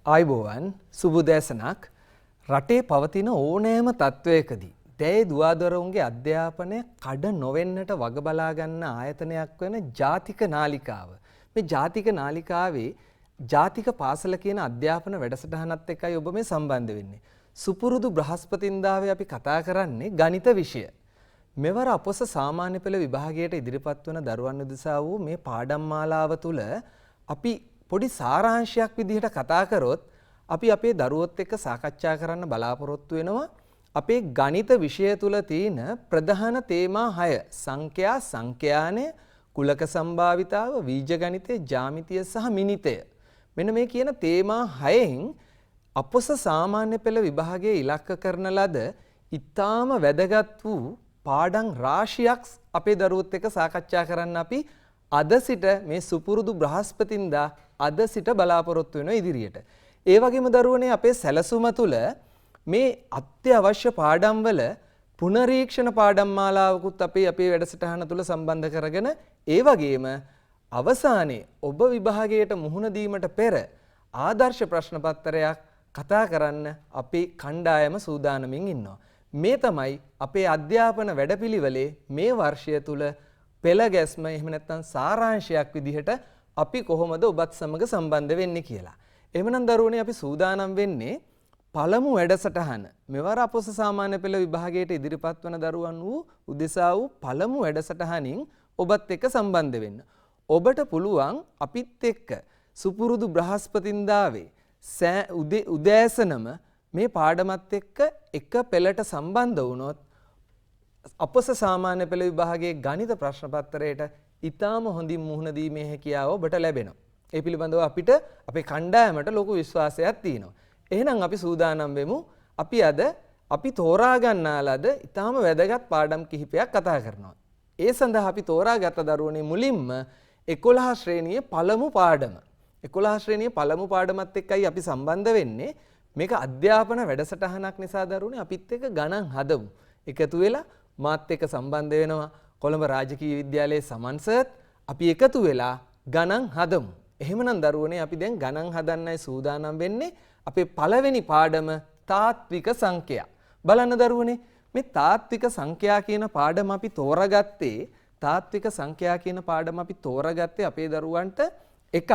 ආයුබෝවන් සුබුදෑසනක් රටේ පවතින ඕනෑම තත්වයකදී දැයේ දුවදරුවන්ගේ අධ්‍යාපනය කඩ නොවෙන්නට වග බලා ගන්න ආයතනයක් වෙන ජාතික නාලිකාව. මේ ජාතික නාලිකාවේ ජාතික පාසල කියන අධ්‍යාපන වැඩසටහනත් එක්කයි ඔබ මේ සම්බන්ධ වෙන්නේ. සුපුරුදු බ්‍රහස්පතින්දාවේ අපි කතා කරන්නේ ගණිත විෂය. මෙවර අපොස සාමාන්‍ය පෙළ විභාගයට ඉදිරිපත් වන දරුවන් උදෙසා වූ මේ පාඩම් මාලාව තුළ අපි පොඩි සාරාංශයක් විදිහට කතා කරොත් අපි අපේ දරුවොත් එක්ක සාකච්ඡා කරන්න බලාපොරොත්තු වෙනවා අපේ ගණිත විෂය තුල තියෙන ප්‍රධාන තේමා 6 සංඛ්‍යා සංඛ්‍යානය කුලක සම්භාවිතාව බීජ ගණිතය ජ්‍යාමිතිය සහ මිනිතය මෙන්න මේ කියන තේමා 6න් අපොස සාමාන්‍ය පෙළ විභාගයේ ඉලක්ක කරන ලද ඊටාම වැදගත් වූ පාඩම් රාශියක් අපේ දරුවොත් එක්ක සාකච්ඡා කරන්න අපි අද සිට මේ සුපුරුදු බ්‍රහස්පතින්දා අද සිට බලාපොරොත්තු වෙනවා ඉදිරියට. ඒ වගේම දරුවනේ අපේ සැලසුම තුළ මේ අත්‍යවශ්‍ය පාඩම් වල පුනරීක්ෂණ පාඩම් මාලාවකුත් අපේ වැඩසටහන තුළ සම්බන්ධ කරගෙන ඒ වගේම අවසානයේ ඔබ විභාගයට මුහුණ දීමට පෙර ආදර්ශ ප්‍රශ්න පත්‍රයක් කතා කරන්න අපේ කණ්ඩායම සූදානමින් ඉන්නවා. මේ තමයි අපේ අධ්‍යාපන වැඩපිළිවෙලේ මේ වර්ෂය තුළ පෙළ ගැස්ම එහෙම නැත්නම් සාරාංශයක් විදිහට අපි කොහොමද ඔබත් සමග සම්බන්ධ වෙන්නේ කියලා. එහෙමනම් දරුවනේ අපි සූදානම් වෙන්නේ පළමු වැඩසටහන. මෙවර අපොස සාමාන්‍ය පෙළ විභාගයට ඉදිරිපත් වන දරුවන් වූ උදෙසා වූ පළමු වැඩසටහනින් ඔබත් එක්ක සම්බන්ධ වෙන්න. ඔබට පුළුවන් අපිත් එක්ක සුපුරුදු බ්‍රහස්පතින්දාවේ උදෑසනම මේ පාඩමත් එක්ක එක පෙළට සම්බන්ධ වුණොත් අපොස සාමාන්‍ය පෙළ විභාගයේ ගණිත ප්‍රශ්න පත්‍රයට ඊටාම හොඳින් මුහුණ දීමේ හැකියාව ඔබට ලැබෙනවා. ඒ පිළිබඳව අපිට අපේ කණ්ඩායමට ලොකු විශ්වාසයක් තියෙනවා. එහෙනම් අපි සූදානම් වෙමු. අපි තෝරා ගන්නා ලද ඊටාම වැදගත් පාඩම් කිහිපයක් කතා කරනවා. ඒ සඳහා අපි තෝරාගත් දරුවනේ මුලින්ම 11 ශ්‍රේණියේ පළමු පාඩම. 11 ශ්‍රේණියේ පළමු පාඩමත් එක්කයි අපි සම්බන්ධ වෙන්නේ. මේක අධ්‍යාපන වැඩසටහනක් නිසා දරුවනේ අපිත් එක්ක ගණන් හදමු. එකතු වෙලා මාත් එක්ක සම්බන්ධ වෙනවා කොළඹ රාජකීය විද්‍යාලයේ සමන්සර්ත් අපි එකතු වෙලා ගණන් හදමු. එහෙමනම් දරුවනේ අපි දැන් ගණන් හදන්නයි සූදානම් වෙන්නේ. අපේ පළවෙනි පාඩම තාත්වික සංඛ්‍යා. බලන්න දරුවනේ මේ තාත්වික සංඛ්‍යා කියන පාඩම අපි තෝරගත්තේ අපේ දරුවන්ට එකක්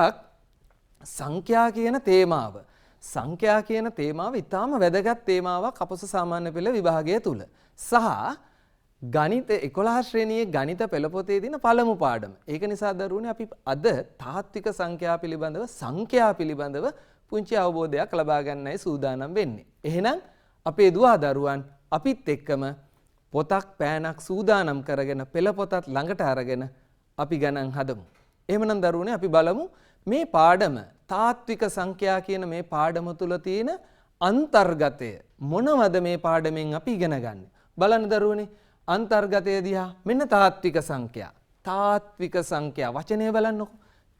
සංඛ්‍යා කියන තේමාව. සංඛ්‍යා කියන තේමාව ඊටාම වැදගත් තේමාවක් අපොස සාමාන්‍ය පෙළ විභාගය තුල. සහ ගණිත 11 ශ්‍රේණියේ ගණිත පෙළ පොතේ දින පළමු පාඩම. ඒක නිසා දරුවනේ අපි අද තාත්වික සංඛ්‍යා පිළිබඳව පුංචි අවබෝධයක් ලබා ගන්නයි සූදානම් වෙන්නේ. එහෙනම් අපේ දුවා දරුවන් අපිත් එක්කම පොතක් පෑනක් සූදානම් කරගෙන පෙළ පොතත් ළඟට අරගෙන අපි ගණන් හදමු. එහෙමනම් දරුවනේ අපි බලමු මේ පාඩම තාත්වික සංඛ්‍යා කියන මේ පාඩම තුල තියෙන අන්තර්ගතය මොනවද මේ පාඩමෙන් අපි ඉගෙන ගන්න. බලන්න දරුවනේ අන්තර්ගතය දිහා මෙන්න තාත්වික සංඛ්‍යා වචනය බලන්නකො.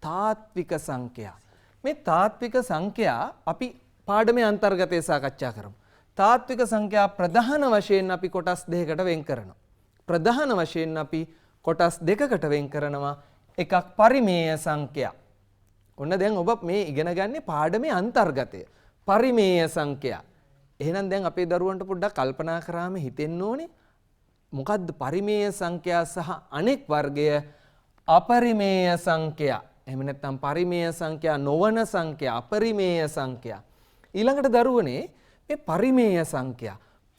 තාත්වික සංඛ්‍යා. මේ තාත්වික සංඛ්‍යා අපි පාඩමේ අන්තර්ගතය සාකච්ඡා කරමු. තාත්වික සංඛ්‍යා ප්‍රධාන වශයෙන් අපි කොටස් දෙකකට වෙන් කරනවා. එකක් පරිමේය සංඛ්‍යා. ඔන්න දැන් ඔබ මේ ඉගෙන ගන්නේ පාඩමේ අන්තර්ගතය. පරිමේය සංඛ්‍යා. එහෙනම් දැන් අපේ දරුවන්ට පොඩ්ඩක් කල්පනා කරාම හිතෙන්න ඕනේ මොකද්ද පරිමේය සංඛ්‍යා සහ අනෙක් වර්ගය අපරිමේය සංඛ්‍යා. එහෙම නැත්නම් පරිමේය සංඛ්‍යා නොවන සංඛ්‍යා අපරිමේය සංඛ්‍යා. ඊළඟට දරුවනේ මේ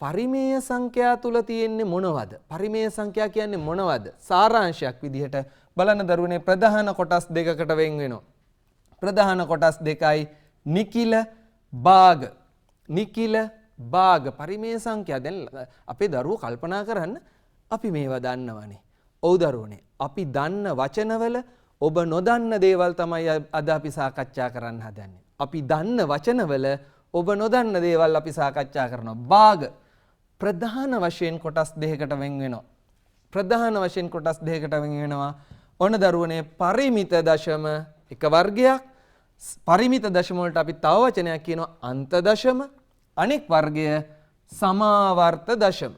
පරිමේය සංඛ්‍යා තුල තියෙන්නේ මොනවද? පරිමේය සංඛ්‍යා කියන්නේ මොනවද? සාරාංශයක් විදිහට බලන්න දරුවනේ ප්‍රධාන කොටස් දෙකකට වෙන් වෙනවා. ප්‍රධාන කොටස් දෙකයි නිකිල භාග පරිමේය සංඛ්‍යා. දැන් අපේ දරුවෝ කල්පනා කරන්න අපි මේවා දන්නවනේ. ඔව් දරුවනේ අපි දන්න වචනවල ඔබ නොදන්න දේවල් තමයි අද අපි සාකච්ඡා කරන්න හදන්නේ. අපි දන්න වචනවල ඔබ නොදන්න දේවල් අපි සාකච්ඡා කරනවා. භාග ප්‍රධාන වශයෙන් කොටස් දෙකකට වෙන් වෙනවා. ඔන්න දරුවනේ පරිමිත දශම එක වර්ගයක්. පරිමිත දශම වලට අපි තව වචනයක් කියනවා අන්ත දශම. අනෙක් වර්ගය සමාවර්ත දශම.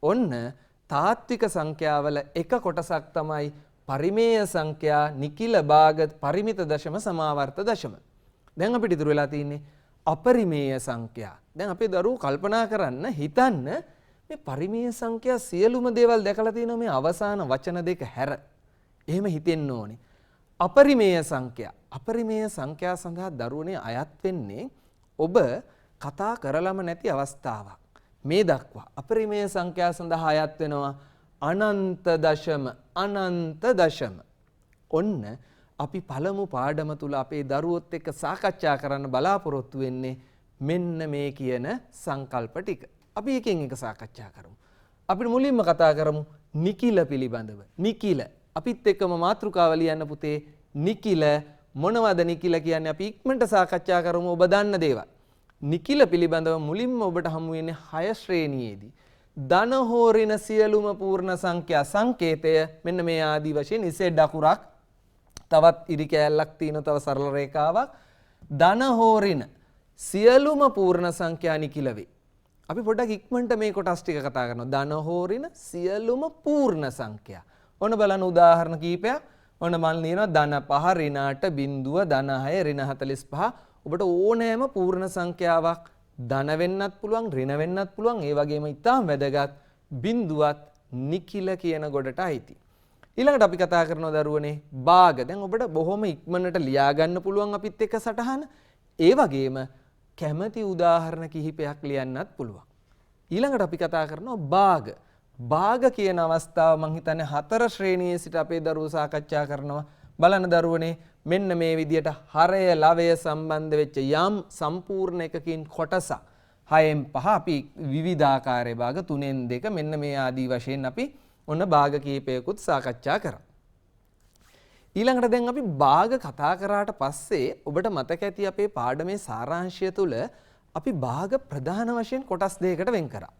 ඔන්න තාත්වික සංඛ්‍යාවල එක කොටසක් තමයි පරිමේය සංඛ්‍යා නිකිල භාග පරිමිත දශම සමාවර්ත දශම. දැන් අපිට ඉතුරු වෙලා තියෙන්නේ අපරිමේය සංඛ්‍යා. දැන් අපේ දරුවෝ කල්පනා කරන්න හිතන්න මේ පරිමේය සංඛ්‍යා සියලුම දේවල් දැකලා තියෙනවා මේ අවසාන වචන දෙක හැර. එහෙම හිතෙන්න ඕනේ. අපරිමේය සංඛ්‍යා. අපරිමේය සංඛ්‍යා සඳහා දරුවනේ අයත් වෙන්නේ ඔබ කතා කරලම නැති අවස්ථාවක්. මේ දක්වා අපරිමේය සංඛ්‍යා සඳහා අයත් වෙනවා අනන්ත දශම අනන්ත දශම. ඔන්න අපි පළමු පාඩම තුල අපේ දරුවොත් එක්ක සාකච්ඡා කරන්න බලාපොරොත්තු වෙන්නේ මෙන්න මේ කියන සංකල්ප ටික. අපි එකෙන් එක සාකච්ඡා කරමු. අපි මුලින්ම කතා කරමු නිකිල පිළිබඳව. නිකිල. අපිත් එක්කම මාතෘකාව ලියන්න පුතේ. නිකිල මොනවද නිකිල කියන්නේ? අපි ඉක්මනට සාකච්ඡා කරමු ඔබ දන්න දේවල්. නිකිල පිළිබඳව මුලින්ම ඔබට හමු වෙන්නේ 6 ශ්‍රේණියේදී. ධන හෝ ඍණ සියලුම පූර්ණ සංඛ්‍යා සංකේතය මෙන්න මේ ආදී වශයෙන් ඉසෙඩ් අකුරක් තවත් ඉරි කෑල්ලක් තියෙන තව සරල රේඛාවක් ධන හෝ ඍණ සියලුම පූර්ණ සංඛ්‍යා නිකිල වේ. අපි පොඩ්ඩක් ඉක්මනට මේ කොටස් ටික කතා කරනවා. ධන හෝ ඍණ සියලුම පූර්ණ සංඛ්‍යා. ඔන්න බලන්න උදාහරණ කීපයක්. ඔන්න මම ලියනවා ධන 5 ඍණ 8 බිංදුව ධන 6 ඍණ 45. ඔබට ඕනෑම පූර්ණ සංඛ්‍යාවක් ධන වෙන්නත් පුළුවන් ඍණ වෙන්නත් පුළුවන්. ඒ වගේම ඉතාම වැදගත් බිංදුවත් නිකිල කියන ගොඩට අයිති. ඊළඟට අපි කතා කරනවා දරුවනේ භාග. දැන් ඔබට බොහොම ඉක්මනට ලියා ගන්න පුළුවන් අපිත් එක්ක සටහන. ඒ වගේම කැමැති උදාහරණ කිහිපයක් ලියන්නත් පුළුවන්. ඊළඟට අපි කතා කරනවා භාග. භාග කියන අවස්ථාව මම හිතන්නේ 4 ශ්‍රේණියේ සිට අපේ දරුවෝ සාකච්ඡා කරනවා. බලන්න දරුවනේ මෙන්න මේ විදියට හරය ලවය සම්බන්ධ වෙච්ච යම් සම්පූර්ණ එකකින් කොටස 6න් 5 අපි විවිධාකාරයේ භාග 3න් 2 මෙන්න මේ ආදී වශයෙන් අපි ඔන්න භාග කීපයකුත් සාකච්ඡා කරා. ඊළඟට දැන් අපි භාග කතා කරාට පස්සේ ඔබට මතක ඇති අපේ පාඩමේ සාරාංශය තුල අපි භාග ප්‍රධාන වශයෙන් කොටස් දෙකකට වෙන් කරා.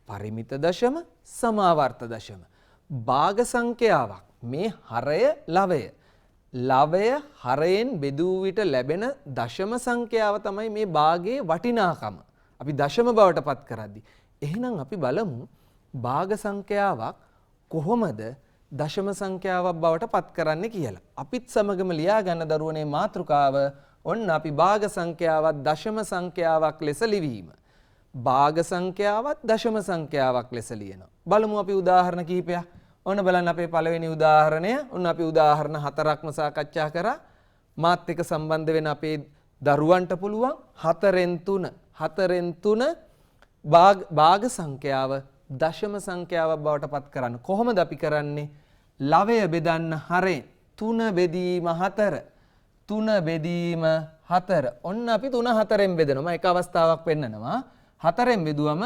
පරිමිත දශම සමාවර්ත දශම. භාග සංඛ්‍යාවක් මේ හරය ලවය. ලවය හරයෙන් බෙදූ විට ලැබෙන දශම සංඛ්‍යාව තමයි මේ භාගයේ වටිනාකම. අපි දශම බවට පත් කරද්දී. එහෙනම් අපි බලමු භාග සංඛ්‍යාවක් කොහොමද දශම සංඛ්‍යාවක් බවට පත් කරන්නේ කියලා. අපිත් සමගම ලියා ගන්න දරුවනේ මාතෘකාව ඔන්න අපි භාග සංඛ්‍යාවක් දශම සංඛ්‍යාවක් ලෙස ලිවීම. භාග සංඛ්‍යාවක් දශම සංඛ්‍යාවක් ලෙස ලියනවා. බලමු අපි උදාහරණ කිහිපයක්. ඔන්න බලන්න අපේ පළවෙනි උදාහරණය. ඔන්න අපි උදාහරණ 4ක්ම සාකච්ඡා කරා. මාත් එක්ක සම්බන්ධ වෙන අපේ දරුවන්ට පුළුවන් 4න් 3 භාග සංඛ්‍යාව දශම සංඛ්‍යාවක් බවට පත් කරන්න. කොහොමද අපි කරන්නේ? ලවය බෙදන්න හරෙන් 3 බෙදීම 4. 3 බෙදීම 4. ඔන්න අපි 3 4න් බෙදනවා. එක අවස්ථාවක් පෙන්නනවා. 4න් බෙදුවම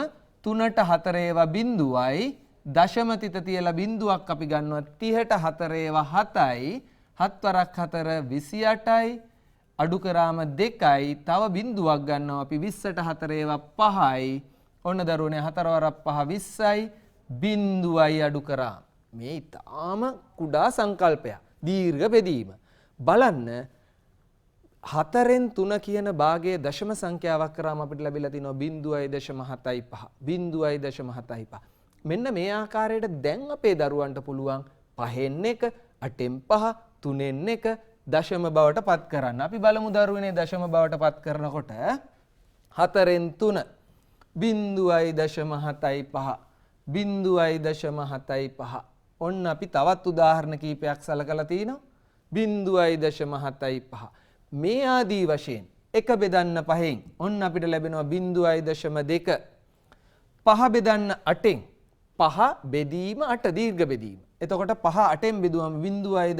3ට 4 ඒවා බිංදුවයි. දශම තිත තියලා බිංදුවක් අපි ගන්නවා. 30ට 4 ඒවා 7යි. 7 වරක් 4 28යි. අඩු කරාම 2යි. තව බිංදුවක් ගන්නවා අපි 20ට 4 ඒවා 5යි. ඔන්න දරුවනේ 4 වරක් 5 20යි. බිංදුවයි අඩු කරාම. මේ ඊටාම කුඩා සංකල්පයක්. දීර්ඝ බෙදීම. බලන්න 4න් 3 කියන භාගයේ දශම සංඛ්‍යාවක් කරාම අපිට ලැබිලා තිනවා 0.75. 0.75. මෙන්න මේ ආකාරයට දැන් අපේ දරුවන්ට පුළුවන් 5න් 1, 8න් 5, 3න් 1 දශම බවට පත් කරන්න. අපි බලමු දරුවනේ දශම බවට පත් කරනකොට 4න් 3 0.75. 0.75. ඔන්න අපි තවත් උදාහරණ කීපයක් සලකලා තිනවා. 0.75. මේ ආදී වශයෙන් එක බෙදන්න 5න් ඔන්න අපිට ලැබෙනවා 0.2. 5 බෙදන්න 8න් 5 බෙදීම 8 දීර්ඝ බෙදීම. එතකොට 5 8න් බෙදුවම 0.6යි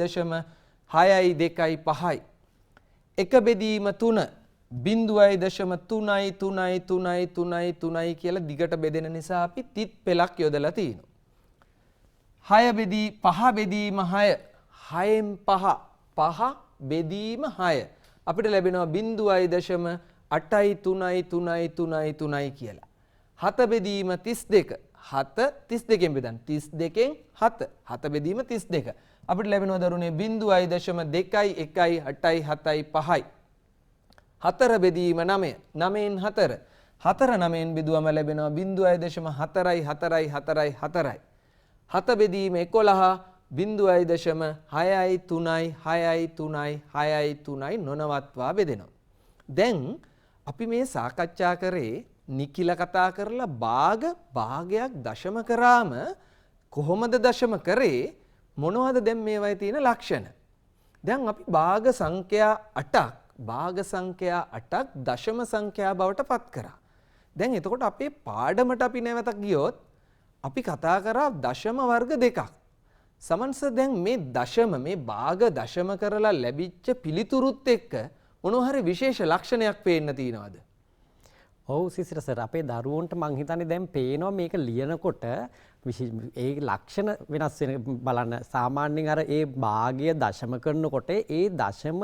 2යි 5යි. එක බෙදීම 3 0.3 කියලා දිගට බෙදෙන නිසා අපි තිත් පෙලක් යොදලා තිනවා. 5 බෙදීම 6 6න් 5 5 බෙදීම 6 අපිට ලැබෙනවා 0.833 කියලා. 7 බෙදීම 32 7 32න් බෙදන්න 32න් 7 7 බෙදීම 32 අපිට ලැබෙනවා දරුවනේ 0.2 1යි 8යි 7යි 5යි. 4 බෙදීම 9 9න් 4 4 9න් බෙදුවම ලැබෙනවා 0.4යි 4යි 4යි 4යි. 7 බෙදීම 11 0.6යි 3යි 6යි 3යි 6යි 3යි නොනවත්වා බෙදෙනවා. දැන් අපි මේ සාකච්ඡා කරේ නිකිල කතා කරලා භාගයක් දශම කරාම කොහොමද දශම කරේ මොනවද දැන් මේවයි තියෙන ලක්ෂණ. දැන් අපි භාග සංඛ්‍යා 8ක් දශම සංඛ්‍යා බවට පත් කරා. දැන් එතකොට අපේ පාඩමට අපි නැවත ගියොත් අපි කතා කරා දශම වර්ග දෙකක්. සමන්ස දැන් මේ දශම මේ භාග දශම කරලා ලැබිච්ච පිළිතුරුත් එක්ක මොනවා හරි විශේෂ ලක්ෂණයක් පේන්න තියෙනවද? ඔව් සිසිර සර් අපේ දරුවන්ට මං හිතන්නේ දැන් පේනවා මේක ලියනකොට ඒ ලක්ෂණ වෙනස් වෙන බලන්න සාමාන්‍යයෙන් අර ඒ භාගය දශම කරනකොට ඒ දශම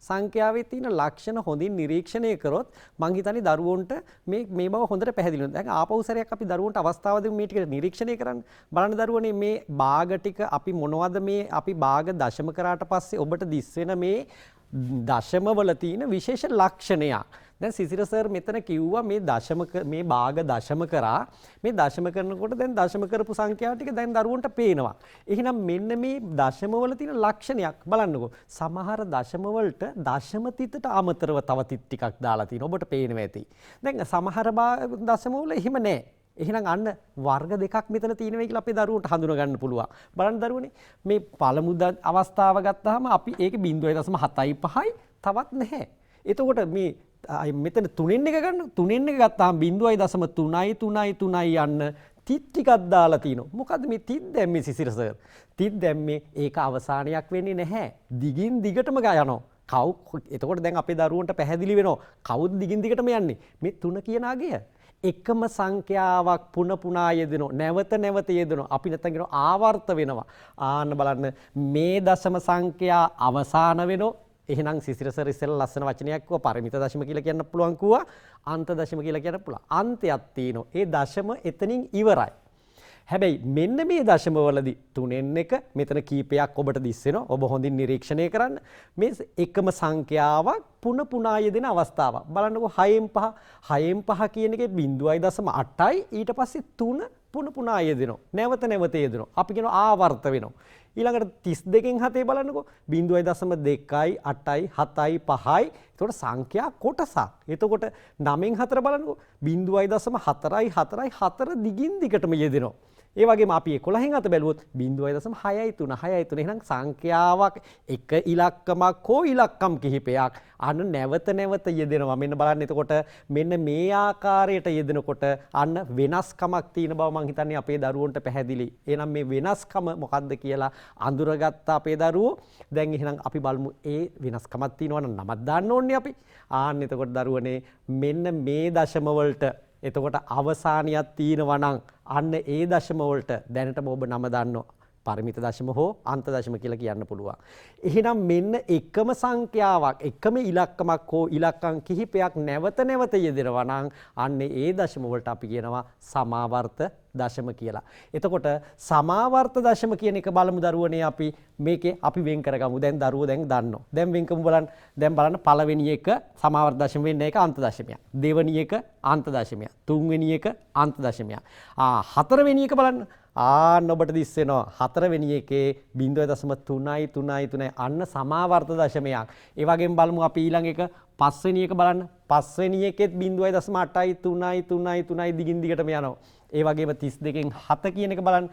සංඛ්‍යාවේ තියෙන ලක්ෂණ හොඳින් නිරීක්ෂණය කරොත් මං හිතන්නේ දරුවන්ට මේ බව හොඳට පැහැදිලි වෙනවා. දැන් ආපහු සැරයක් අපි දරුවන්ට අවස්ථාව දෙමු මේ ටික නිරීක්ෂණය කරන්න. බලන්න දරුවනේ මේ භාග ටික අපි මොනවද මේ අපි භාග දශම කරාට පස්සේ ඔබට දිස් වෙන මේ දශමවල තියෙන විශේෂ ලක්ෂණයක්. දැන් සිසිර සර් මෙතන කිව්වා මේ භාග දශම කරා මේ දශම කරනකොට දැන් දශම කරපු සංඛ්‍යාව ටික දැන් දරුවන්ට පේනවා. එහෙනම් මෙන්න මේ දශමවල තියෙන ලක්ෂණයක් බලන්නකෝ. සමහර දශමවලට දශම තිතට අමතරව තව තිත් ටිකක් දාලා තියෙනවා. ඔබට පේනවා ඇති. දැන් සමහර දශමවල එහෙම නැහැ. එහෙනම් අන්න වර්ග දෙකක් මෙතන තියෙනවා කියලා අපේ දරුවන්ට හඳුනා ගන්න පුළුවන්. බලන්න දරුවනේ මේ පළමු අවස්ථාව ගත්තාම අපි ඒකේ 0.75යි තවත් නැහැ. එතකොට මේ මෙතන 3න් එක ගන්න 3න් එක ගත්තාම 0.3 යන්න තිත් ටිකක් දාලා තිනවා. මොකද්ද මේ තිත් දැම්මේ සිසිර සර්? තිත් දැම්මේ ඒක අවසානයක් වෙන්නේ නැහැ. දිගින් දිගටම යනවා. එතකොට දැන් අපේ දරුවන්ට පැහැදිලි වෙනවා කවුද දිගින් දිගටම යන්නේ? මේ 3 කියන අගය. එකම සංඛ්‍යාවක් පුනා යෙදෙනවා. නැවත යෙදෙනවා. අපි නැත්තම් කියනවා ආවර්ත වෙනවා. ආන්න බලන්න මේ දශම සංඛ්‍යා අවසාන වෙනවා. එහෙනම් සිසිර සර් ඉස්සෙල්ලා ලස්සන වචනයක් කිව්වා පරිමිත දශම කියලා කියන්න පුළුවන් කිව්වා අන්ත දශම කියලා කියන්න පුළුවන්. අන්තයක් තියෙනවා. ඒ දශම එතනින් ඉවරයි. හැබැයි මෙන්න මේ දශමවලදී 3න් එක මෙතන කීපයක් ඔබට දිස් වෙනවා. ඔබ හොඳින් නිරීක්ෂණය කරන්න. මේ එකම සංඛ්‍යාවක් පුනා යෙදෙන අවස්ථාවක්. බලන්නකෝ 6න් 5 කියන එකේ 0.8යි ඊට පස්සේ 3 පුනා යෙදෙනවා. නැවත යෙදෙනවා. අපි කියනවා ආවර්ත වෙනවා. ඊළඟට 32න් 7 බලන්නකෝ 0.2යි 8යි 7යි 5යි. එතකොට සංඛ්‍යා කොටසක්. එතකොට 9න් 4 බලන්නකෝ 0.4යි 4යි දිගින් දිගටම යෙදෙනවා. ඒ වගේම අපි 11න් 7 බැලුවොත් 0.6යි 3යි 3. එහෙනම් සංඛ්‍යාවක් එක ඉලක්කමක් හෝ ඉලක්කම් කිහිපයක් අන්න නැවත යෙදෙනවා. මෙන්න බලන්න එතකොට මෙන්න මේ ආකාරයට යෙදෙනකොට අන්න වෙනස්කමක් තියෙන බව මම හිතන්නේ අපේ දරුවන්ට පැහැදිලි. එහෙනම් මේ වෙනස්කම මොකක්ද කියලා අඳුරගත්ත අපේ දරුවෝ. දැන් එහෙනම් අපි බලමු ඒ වෙනස්කමක් තියෙනවා නම් නමක් දාන්න ඕනේ අපි. ආන්න එතකොට දරුවනේ මෙන්න මේ දශම වලට එතකොට අවසානියක් තියෙනවා නම් අන්න ඒ දශම වලට දැනටම ඔබ නම දන්නවා. පරිමිත දශම හෝ අන්ත දශම කියලා කියන්න පුළුවන්. එහෙනම් මෙන්න එකම සංඛ්‍යාවක් එකම ඉලක්කමක් හෝ ඉලක්කම් කිහිපයක් නැවත යෙදෙනවා නම් අන්න ඒ දශම වලට අපි කියනවා සමාවර්ත දශම කියලා. එතකොට සමාවර්ත දශම කියන එක බලමු දරුවනේ අපි මේකේ අපි වෙන් කරගමු. දැන් දරුවෝ දැන් දන්නවා. දැන් වෙන් කරමු බලන්න. දැන් බලන්න පළවෙනි එක සමාවර්ත දශම වෙන්නේ එක අන්ත දශමයක්. දෙවෙනි එක අන්ත දශමයක්. තුන්වෙනි එක අන්ත දශමයක්. හතරවෙනි එක බලන්න. ඔබට දිස් වෙනවා හතරවෙනි එකේ 0.3 අන්න සමාවර්ත දශමයක්. ඒ වගේම බලමු අපි ඊළඟ එක පස්වෙනි එක බලන්න. පස්වෙනි එකෙත් 0.8යි 3යි දිගින් දිගටම යනවා. ඒ වගේම 32න් 7 කියන එක බලන්න.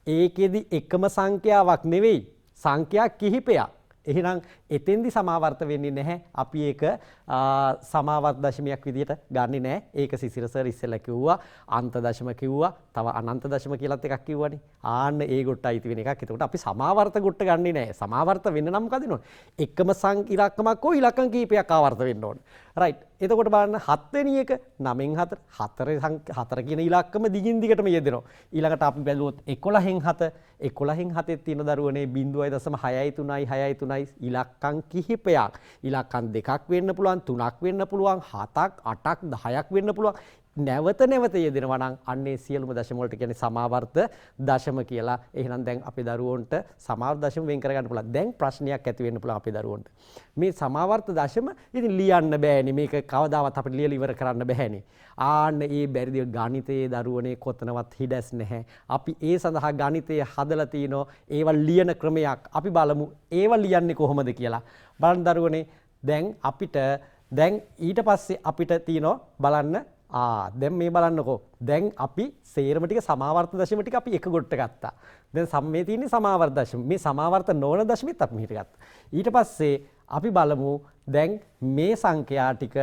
ඒකෙදි එකම සංඛ්‍යාවක් නෙවෙයි සංඛ්‍යා කිහිපයක්. එහෙනම් එතෙන්දි සමාවර්ත වෙන්නේ නැහැ. අපි ඒක සමාවර්ත දශමයක් විදියට ගන්නෙ නැහැ. ඒක සිසිර සර් ඉස්සෙල්ලා කිව්වා අන්ත දශම කිව්වා. තව අනන්ත දශම කියලාත් එකක් කිව්වනේ. ආන්න ඒ ගොට්ට අයිති වෙන එකක්. එතකොට අපි සමාවර්ත ගොට්ට ගන්නෙ නැහැ. සමාවර්ත වෙන්න නම් මොකද වෙනවද? එකම ඉලක්කමක් හෝ ඉලක්කම් කීපයක් ආවර්ත වෙන්න ඕන. රයිට්. එතකොට බලන්න 7 වෙනි එක 9න් 4 කියන ඉලක්කම දිගින් දිගටම යෙදෙනවා. ඊළඟට අපි බැලුවොත් 11න් 7 තියෙන දරුවනේ 0.6යි 3යි 3යි ඉලක්කම් කිහිපයක්. ඉලක්කම් දෙකක් වෙන්න පුළුවන් 3ක් වෙන්න පුළුවන් 7ක් 8ක් 10ක් වෙන්න පුළුවන්. නැවත යෙදෙනවා නම් අන්නේ සියලුම දශම වලට කියන්නේ සමාවර්ත දශම කියලා. එහෙනම් දැන් අපේ දරුවන්ට සමාවර්ත දශම වෙන් කරගන්න පුළුවන්. දැන් ප්‍රශ්නයක් ඇති වෙන්න පුළුවන් අපේ දරුවන්ට. මේ සමාවර්ත දශම ඉතින් ලියන්න බෑනේ. මේක කවදාවත් අපිට ලියලා ඉවර කරන්න බෑනේ. ආන්න ඒ බැරිද ගණිතයේ දරුවනේ කොතනවත් හිඩැස් නැහැ. අපි ඒ සඳහා ගණිතයේ හදලා තිනවා ඒවා ලියන ක්‍රමයක්. අපි බලමු ඒවා ලියන්නේ කොහොමද කියලා. බලන්න දරුවනේ දැන් අපිට දැන් ඊට පස්සේ අපිට තියෙනවා බලන්න දැන් මේ බලන්නකෝ. දැන් අපි සේරම ටික සමාවර්ත දශම ටික අපි එක ගොට්ට ගත්තා. දැන් සම්මේ තියෙන්නේ සමාවර්ත දශම. මේ සමාවර්ත නොවන දශමෙත් අපි මෙහෙට ගත්තා. ඊට පස්සේ අපි බලමු දැන් මේ සංඛ්‍යා ටික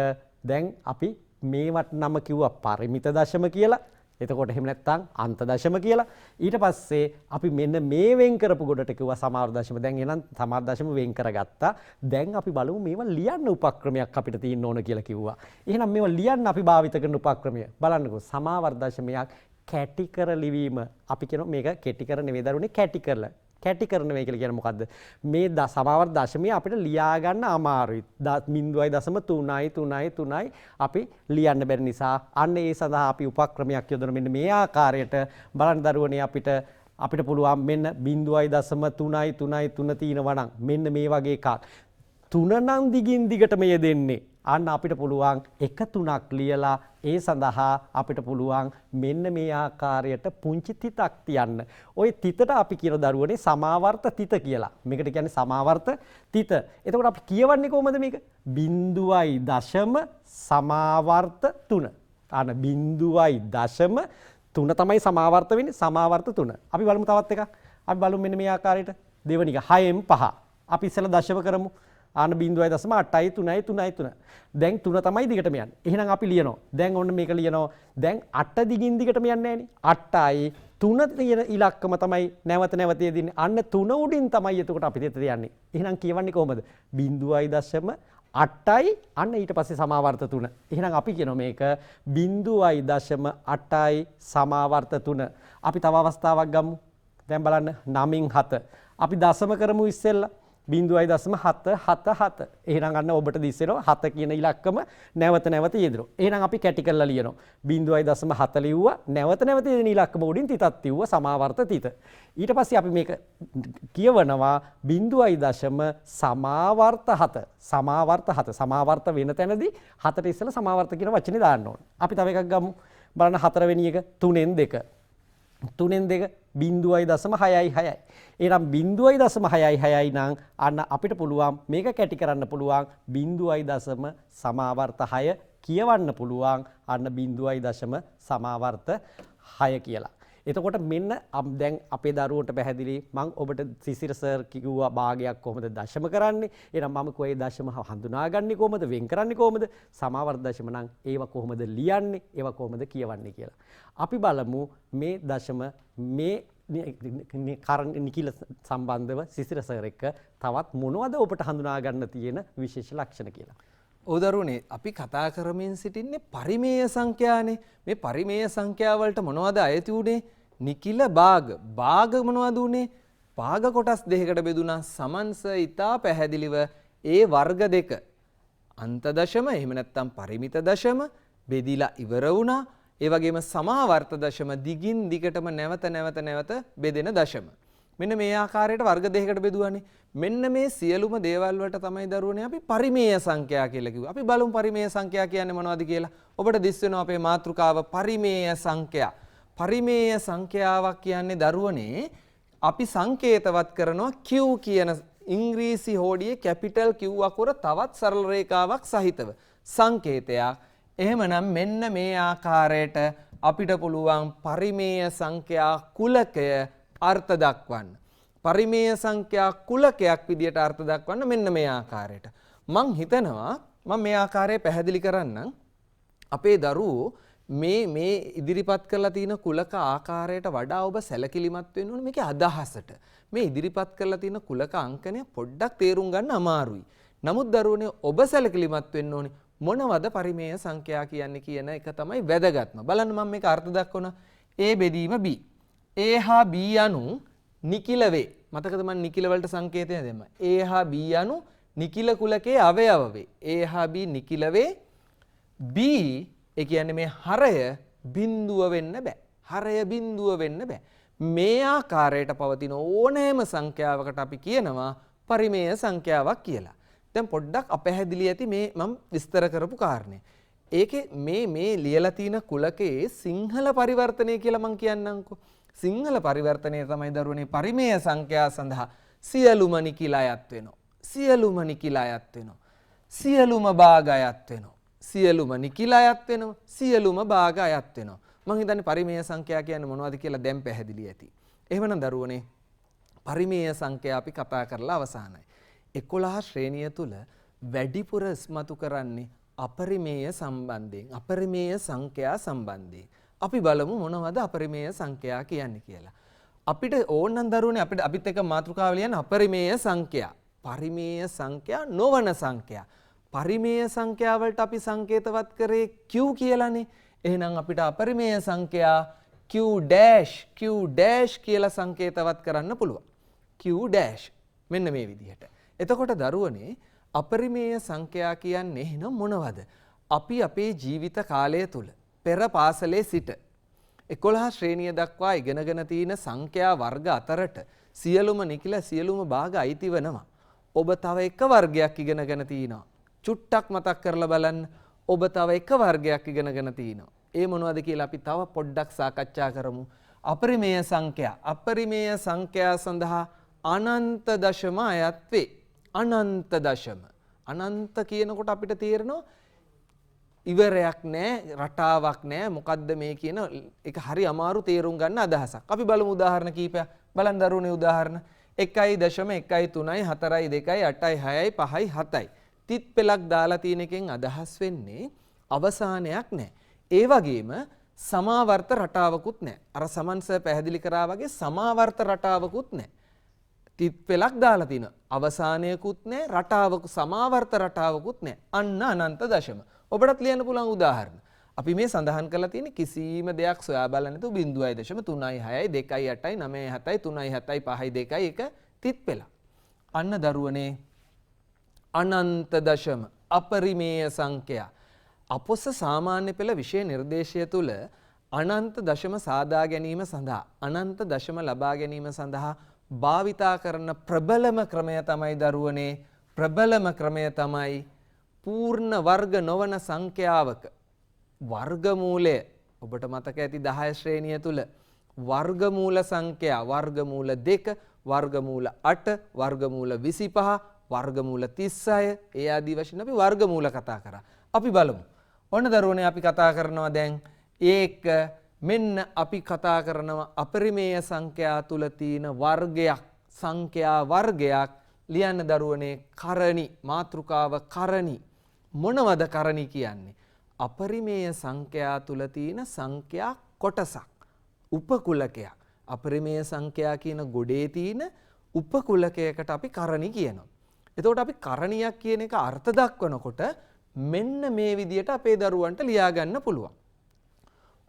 දැන් අපි මේවට නම කිව්වා පරිමිත දශම කියලා. එතකොට එහෙම නැත්නම් අන්ත දශම කියලා. ඊට පස්සේ අපි මෙන්න මේ වෙන් කරපු ගොඩට කිව්වා සමාවර්ත දශම. දැන් එහෙනම් සමාවර්ත දශම වෙන් කරගත්තා. දැන් අපි බලමු මේවා ලියන්න උපක්‍රමයක් අපිට තියෙන්න ඕන කියලා කිව්වා. එහෙනම් මේවා ලියන්න අපි භාවිත කරන උපක්‍රමය බලන්නකෝ. සමාවර්ත දශමයක් කැටි කර ලිවීම. අපි කියනවා මේක කෙටි කර නෙවෙයි දරුවනේ කැටි කරලා. කැටි කරන වේ කියලා කියන්නේ මොකද්ද? මේ සමාවර්ත දශමය අපිට ලියා ගන්න අමාරුයි. 0.3 අපි ලියන්න බැරි නිසා අන්න ඒ සඳහා අපි උපක්‍රමයක් යොදන මෙන්න මේ ආකාරයට බලන්න දරුවනේ අපිට පුළුවන් මෙන්න 0.3 තියෙනවා නම් මෙන්න මේ වගේ එකක්. 3 නම් දිගින් දිගටම යෙදෙන්නේ. අන්න අපිට පුළුවන් එක 3ක් ලියලා ඒ සඳහා අපිට පුළුවන් මෙන්න මේ ආකාරයට පුංචි තිතක් තියන්න. ওই තිතට අපි කියන දරුවනේ සමාවර්ත තිත කියලා. මේකට කියන්නේ සමාවර්ත තිත. එතකොට අපි කියවන්නේ කොහොමද මේක? 0.3 සමාවර්ත 3. අන්න 0.3 තමයි සමාවර්ත වෙන්නේ. සමාවර්ත 3. අපි බලමු තවත් එකක්. අපි බලමු මෙන්න මේ ආකාරයට. දෙවෙනි එක 6න් 5. අපි ඉස්සෙල්ලා දශම කරමු. ආන 0.8 දැන් 3 තමයි දිගටම යන්නේ. එහෙනම් අපි ලියනවා. දැන් ඔන්න මේක ලියනවා. දැන් 8 දිගින් දිගටම යන්නේ නැහනේ. 8යි 3 තියෙන ඉලක්කම තමයි නැවත නැවත යෙදින්නේ. අන්න 3 උඩින් තමයි එතකොට අපි දෙත යන්නේ. එහෙනම් කියවන්නේ කොහොමද? 0.8යි අන්න ඊට පස්සේ සමාවර්ත 3. එහෙනම් අපි කියනවා මේක 0.8යි සමාවර්ත 3. අපි තව අවස්ථාවක් ගමු. දැන් බලන්න 9න් 7. අපි දශම කරමු ඉස්සෙල්ලා. 0.777. එහෙනම් අන්න ඔබට දිස්සෙනවා 7 කියන ඉලක්කම නැවත නැවත යෙදෙනවා. එහෙනම් අපි කැටි කරලා ලියනවා. 0.7 ලිව්වා නැවත නැවත යෙදෙන ඉලක්කම උඩින් තිතක් තියුවා සමාවර්ත තිත. ඊට පස්සේ අපි මේක කියවනවා 0.7 සමාවර්ත 7. සමාවර්ත 7. සමාවර්ත වෙන තැනදී 7ට ඉස්සෙල්ලා සමාවර්ත කියන වචනේ දාන්න ඕනේ. අපි තව එකක් ගමු. බලන්න 4 වෙනි එක 3න් 2. 3න් 2 0.666. එහෙනම් 0.666 නම් අන්න අපිට පුළුවන් මේක කැටි කරන්න පුළුවන් 0.0 සමාවර්ත 6 කියවන්න පුළුවන් අන්න 0.0 සමාවර්ත 6 කියලා. එතකොට මෙන්න දැන් අපේ දරුවන්ට පැහැදිලි මම ඔබට සිසිර සර් කිව්වා භාගයක් කොහොමද දශම කරන්නේ. එහෙනම් මම කොහේ දශම හඳුනාගන්නේ කොහොමද වෙන් කරන්නේ කොහොමද සමාවර්ත දශම නම් ඒවා කොහොමද ලියන්නේ ඒවා කොහොමද කියවන්නේ කියලා. අපි බලමු මේ දශම මේ නිකිල සම්බන්ධව සිසිර සර් එක්ක තවත් මොනවද ඔබට හඳුනා ගන්න තියෙන විශේෂ ලක්ෂණ කියලා. ඔව් දරුවනේ අපි කතා කරමින් සිටින්නේ පරිමේය සංඛ්‍යානේ. මේ පරිමේය සංඛ්‍යා වලට මොනවද අයිති උනේ? නිකිල භාග. භාග මොනවද උනේ? භාග කොටස් දෙකකට බෙදුණා. සමන්ස ඊතා පැහැදිලිව ඒ වර්ග දෙක අන්ත දශම එහෙම නැත්නම් පරිමිත දශම බෙදිලා ඉවර වුණා. ඒ වගේම සමාවර්ත දශම දිගින් දිගටම නැවත බෙදෙන දශම. මෙන්න මේ ආකාරයට වර්ග දෙකකට බෙදුවානේ. මෙන්න මේ සියලුම දේවල් වලට තමයි දරුවනේ අපි පරිමේය සංඛ්‍යා කියලා කිව්වා. අපි බලමු පරිමේය සංඛ්‍යා කියන්නේ මොනවද කියලා. ඔබට දිස් වෙනවා අපේ මාතෘකාව පරිමේය සංඛ්‍යා. පරිමේය සංඛ්‍යාවක් කියන්නේ දරුවනේ අපි සංකේතවත් කරනවා Q කියන ඉංග්‍රීසි හෝඩියේ කැපිටල් Q අකුර තවත් සරල රේඛාවක් සහිතව සංකේතයක්. එහෙමනම් මෙන්න මේ ආකාරයට අපිට පුළුවන් පරිමේය සංඛ්‍යා කුලකය අර්ථ දක්වන්න. පරිමේය සංඛ්‍යා කුලකයක් විදියට අර්ථ දක්වන්න මෙන්න මේ ආකාරයට. මං හිතනවා මම මේ ආකාරය පැහැදිලි කරන්නම්. අපේ දරුවෝ මේ ඉදිරිපත් කරලා තියෙන කුලක ආකාරයට වඩා ඔබ සැලකිලිමත් වෙන්න ඕනේ මේකේ අදහසට. මේ ඉදිරිපත් කරලා තියෙන කුලක අංකණය පොඩ්ඩක් තේරුම් ගන්න අමාරුයි. නමුත් දරුවනේ ඔබ සැලකිලිමත් වෙන්න ඕනේ මොනවද පරිමේය සංඛ්‍යා කියන්නේ කියන එක තමයි වැදගත්ම. බලන්න මම මේක අර්ථ දක්වන A බෙදීම B. A හා B යනු නිකිල වේ. මතකද මම නිකිල වලට සංකේතය දෙන්න. A හා B යනු නිකිල කුලකයේ අවයව වේ. A හා B නිකිල වේ. B ඒ කියන්නේ මේ හරය බිඳුව වෙන්න බෑ. හරය බිඳුව වෙන්න බෑ. මේ ආකාරයට පවතින ඕනෑම සංඛ්‍යාවකට අපි කියනවා පරිමේය සංඛ්‍යාවක් කියලා. දැන් පොඩ්ඩක් අපැහැදිලි ඇති මේ මම විස්තර කරපු කාරණේ. ඒකේ මේ ලියලා තියෙන කුලකයේ සිංහල පරිවර්තනය කියලා මම කියන්නම්කෝ. සිංහල පරිවර්තනය තමයි දරුවනේ පරිමේය සංඛ්‍යා සඳහා සියලුම නිකිල අයත් වෙනවා. සියලුම නිකිල අයත් වෙනවා. සියලුම භාග අයත් වෙනවා. සියලුම නිකිල අයත් වෙනවා. සියලුම භාග අයත් වෙනවා. මං හිතන්නේ පරිමේය සංඛ්‍යා කියන්නේ මොනවද කියලා දැන් පැහැදිලි ඇති. එහෙමනම් දරුවනේ පරිමේය සංඛ්‍යා අපි කතා කරලා අවසానයි. 11 ශ්‍රේණිය තුල වැඩිපුර ඉස්මතු කරන්නේ අපරිමේය සම්බන්ධයෙන්, අපරිමේය සංඛ්‍යා සම්බන්ධයෙන්. අපි බලමු මොනවද අපරිමේය සංඛ්‍යා කියන්නේ කියලා. අපිට ඕනනම් දරුවනේ අපිත් එක මාතෘකාව ලියන්න අපරිමේය සංඛ්‍යා. පරිමේය සංඛ්‍යා නොවන සංඛ්‍යා. පරිමේය සංඛ්‍යා වලට අපි සංකේතවත් කරේ Q කියලානේ. එහෙනම් අපිට අපරිමේය සංඛ්‍යා Q' කියලා සංකේතවත් කරන්න පුළුවන්. Q' මෙන්න මේ විදිහට. එතකොට දරුවනේ අපරිමේය සංඛ්‍යා කියන්නේ එහෙනම් මොනවද? අපි අපේ ජීවිත කාලය තුල පෙර පාසලේ සිට 11 ශ්‍රේණිය දක්වා ඉගෙනගෙන තියෙන සංඛ්‍යා වර්ග අතරට සියලුම නිකිල සියලුම භාග අයිති වෙනවා. ඔබ තව එක වර්ගයක් ඉගෙනගෙන තිනවා. චුට්ටක් මතක් කරලා බලන්න. ඔබ තව එක වර්ගයක් ඉගෙනගෙන තිනවා. ඒ මොනවද කියලා අපි තව පොඩ්ඩක් සාකච්ඡා කරමු. අපරිමේය සංඛ්‍යා. අපරිමේය සංඛ්‍යා සඳහා අනන්ත දශම අයත් වේ. අනන්ත දශම. අනන්ත කියනකොට අපිට තේරෙනවා ඉවරයක් නැහැ, රටාවක් නැහැ. මොකද්ද මේ කියන එක හරි අමාරු තේරුම් ගන්න අදහසක්. අපි බලමු උදාහරණ කීපයක්. බලන්න දරුවනේ උදාහරණ 1.1.3 4.2 8.6 5.7යි. තිත් පෙලක් දාලා තියෙන එකෙන් අදහස් වෙන්නේ අවසානයක් නැහැ. ඒ වගේම සමාවර්ත රටාවකුත් නැහැ. අර සමන් සර් පැහැදිලි කරා වගේ සමාවර්ත රටාවකුත් නැහැ. තිත් පෙලක් දාලා තින අවසානයකුත් නැහැ, රටාවක සමාවර්ත රටාවකුත් නැහැ. අන්න අනන්ත දශම. ඔබටත් ලියන්න පුළුවන් උදාහරණ. අපි මේ සඳහන් කරලා තියෙන කිසිම දෙයක් සොයා බලන්න නැතුව 0.3 6 2 8 9 7 3 7 5 2 1 තිත් පෙලක්. අන්න දරුවනේ අනන්ත දශම අපරිමේය සංඛ්‍යා. අපොස සාමාන්‍ය පෙළ විෂය නිර්දේශය තුල අනන්ත දශම සාදා ගැනීම සඳහා අනන්ත දශම ලබා ගැනීම සඳහා භාවිතා කරන ප්‍රබලම ක්‍රමය තමයි දරුවනේ ප්‍රබලම ක්‍රමය තමයි පූර්ණ වර්ග නොවන සංඛ්‍යාවක වර්ගමූලය. ඔබට මතක ඇති 10 ශ්‍රේණිය තුල වර්ගමූල සංඛ්‍යා වර්ගමූල 2 වර්ගමූල 8 වර්ගමූල 25 වර්ගමූල 36 ඒ ආදී වශයෙන් අපි වර්ගමූල කතා කරා. අපි බලමු. ඔන්න දරුවනේ අපි කතා කරනවා දැන් ඒක මෙන්න අපි කතා කරනවා අපරිමේය සංඛ්‍යා තුල තියෙන වර්ගයක් සංඛ්‍යා වර්ගයක් ලියන්න දරුවනේ කරණි මාතෘකාව කරණි. මොනවද කරණි කියන්නේ? අපරිමේය සංඛ්‍යා තුල තියෙන සංඛ්‍යා කොටසක් උපකුලකයක්. අපරිමේය සංඛ්‍යා කියන ගොඩේ තියෙන උපකුලකයකට අපි කරණි කියනවා. එතකොට අපි කරණියක් කියන එක අර්ථ දක්වනකොට මෙන්න මේ විදියට අපේ දරුවන්ට ලියා ගන්න පුළුවන්.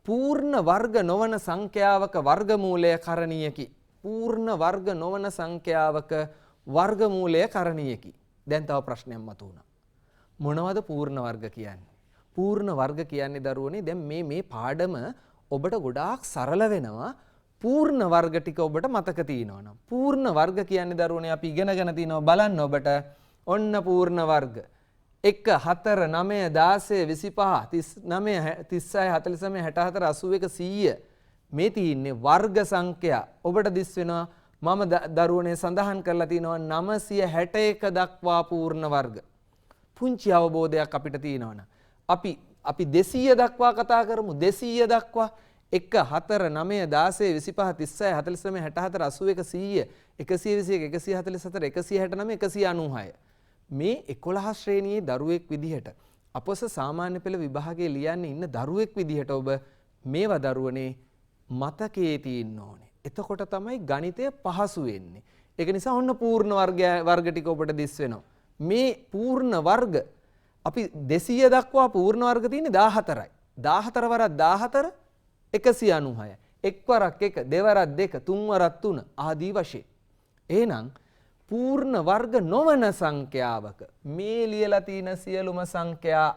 පූර්ණ වර්ග නොවන සංඛ්‍යාවක වර්ගමූලය කරණියකි. පූර්ණ වර්ග නොවන සංඛ්‍යාවක වර්ගමූලය කරණියකි. දැන් තව ප්‍රශ්නයක් මතුවුණා. මොනවද පූර්ණ වර්ග කියන්නේ? පූර්ණ වර්ග කියන්නේ දරුවනේ දැන් මේ පාඩම ඔබට ගොඩාක් සරල වෙනවා. පූර්ණ වර්ග ටික ඔබට මතක තියෙනවා නම්. පූර්ණ වර්ග කියන්නේ දරුවනේ අපි ඉගෙනගෙන තිනවා බලන්න ඔබට ඔන්න පූර්ණ වර්ග 1 4 9 10 25 39 36 44 81 100 මේ තියෙන්නේ වර්ග සංඛ්‍යා. ඔබට දිස් වෙනවා මම දරුවනේ සඳහන් කරලා තිනවා 961 දක්වා පූර්ණ වර්ග. පුංචි අවබෝධයක් අපිට තියෙනවනේ. අපි 200 දක්වා කතා කරමු. 200 දක්වා 1 4 9 10 25 36 44 81 100 121 144 169 196 මේ 11 ශ්‍රේණියේ දරුවෙක් විදිහට අපොස සාමාන්‍ය පෙළ විභාගයේ ලියන්න ඉන්න දරුවෙක් විදිහට ඔබ මේවා දරුවනේ මතකයේ තියෙන්න ඕනේ. එතකොට තමයි ගණිතය පහසු වෙන්නේ. ඒක නිසා ඔන්න පූර්ණ වර්ග ටික ඔබට දිස් වෙනවා. මේ පූර්ණ වර්ග අපි 200 දක්වා පූර්ණ වර්ග තියෙන්නේ 14යි. 14 වරක් 14 196. එක් වරක් 1 දෙවරක් 2 තුන් වරක් 3 ආදී වශයෙන්. එහෙනම් පූර්ණ වර්ග නොවන සංඛ්‍යාවක මේ ලියලා තියෙන සියලුම සංඛ්‍යා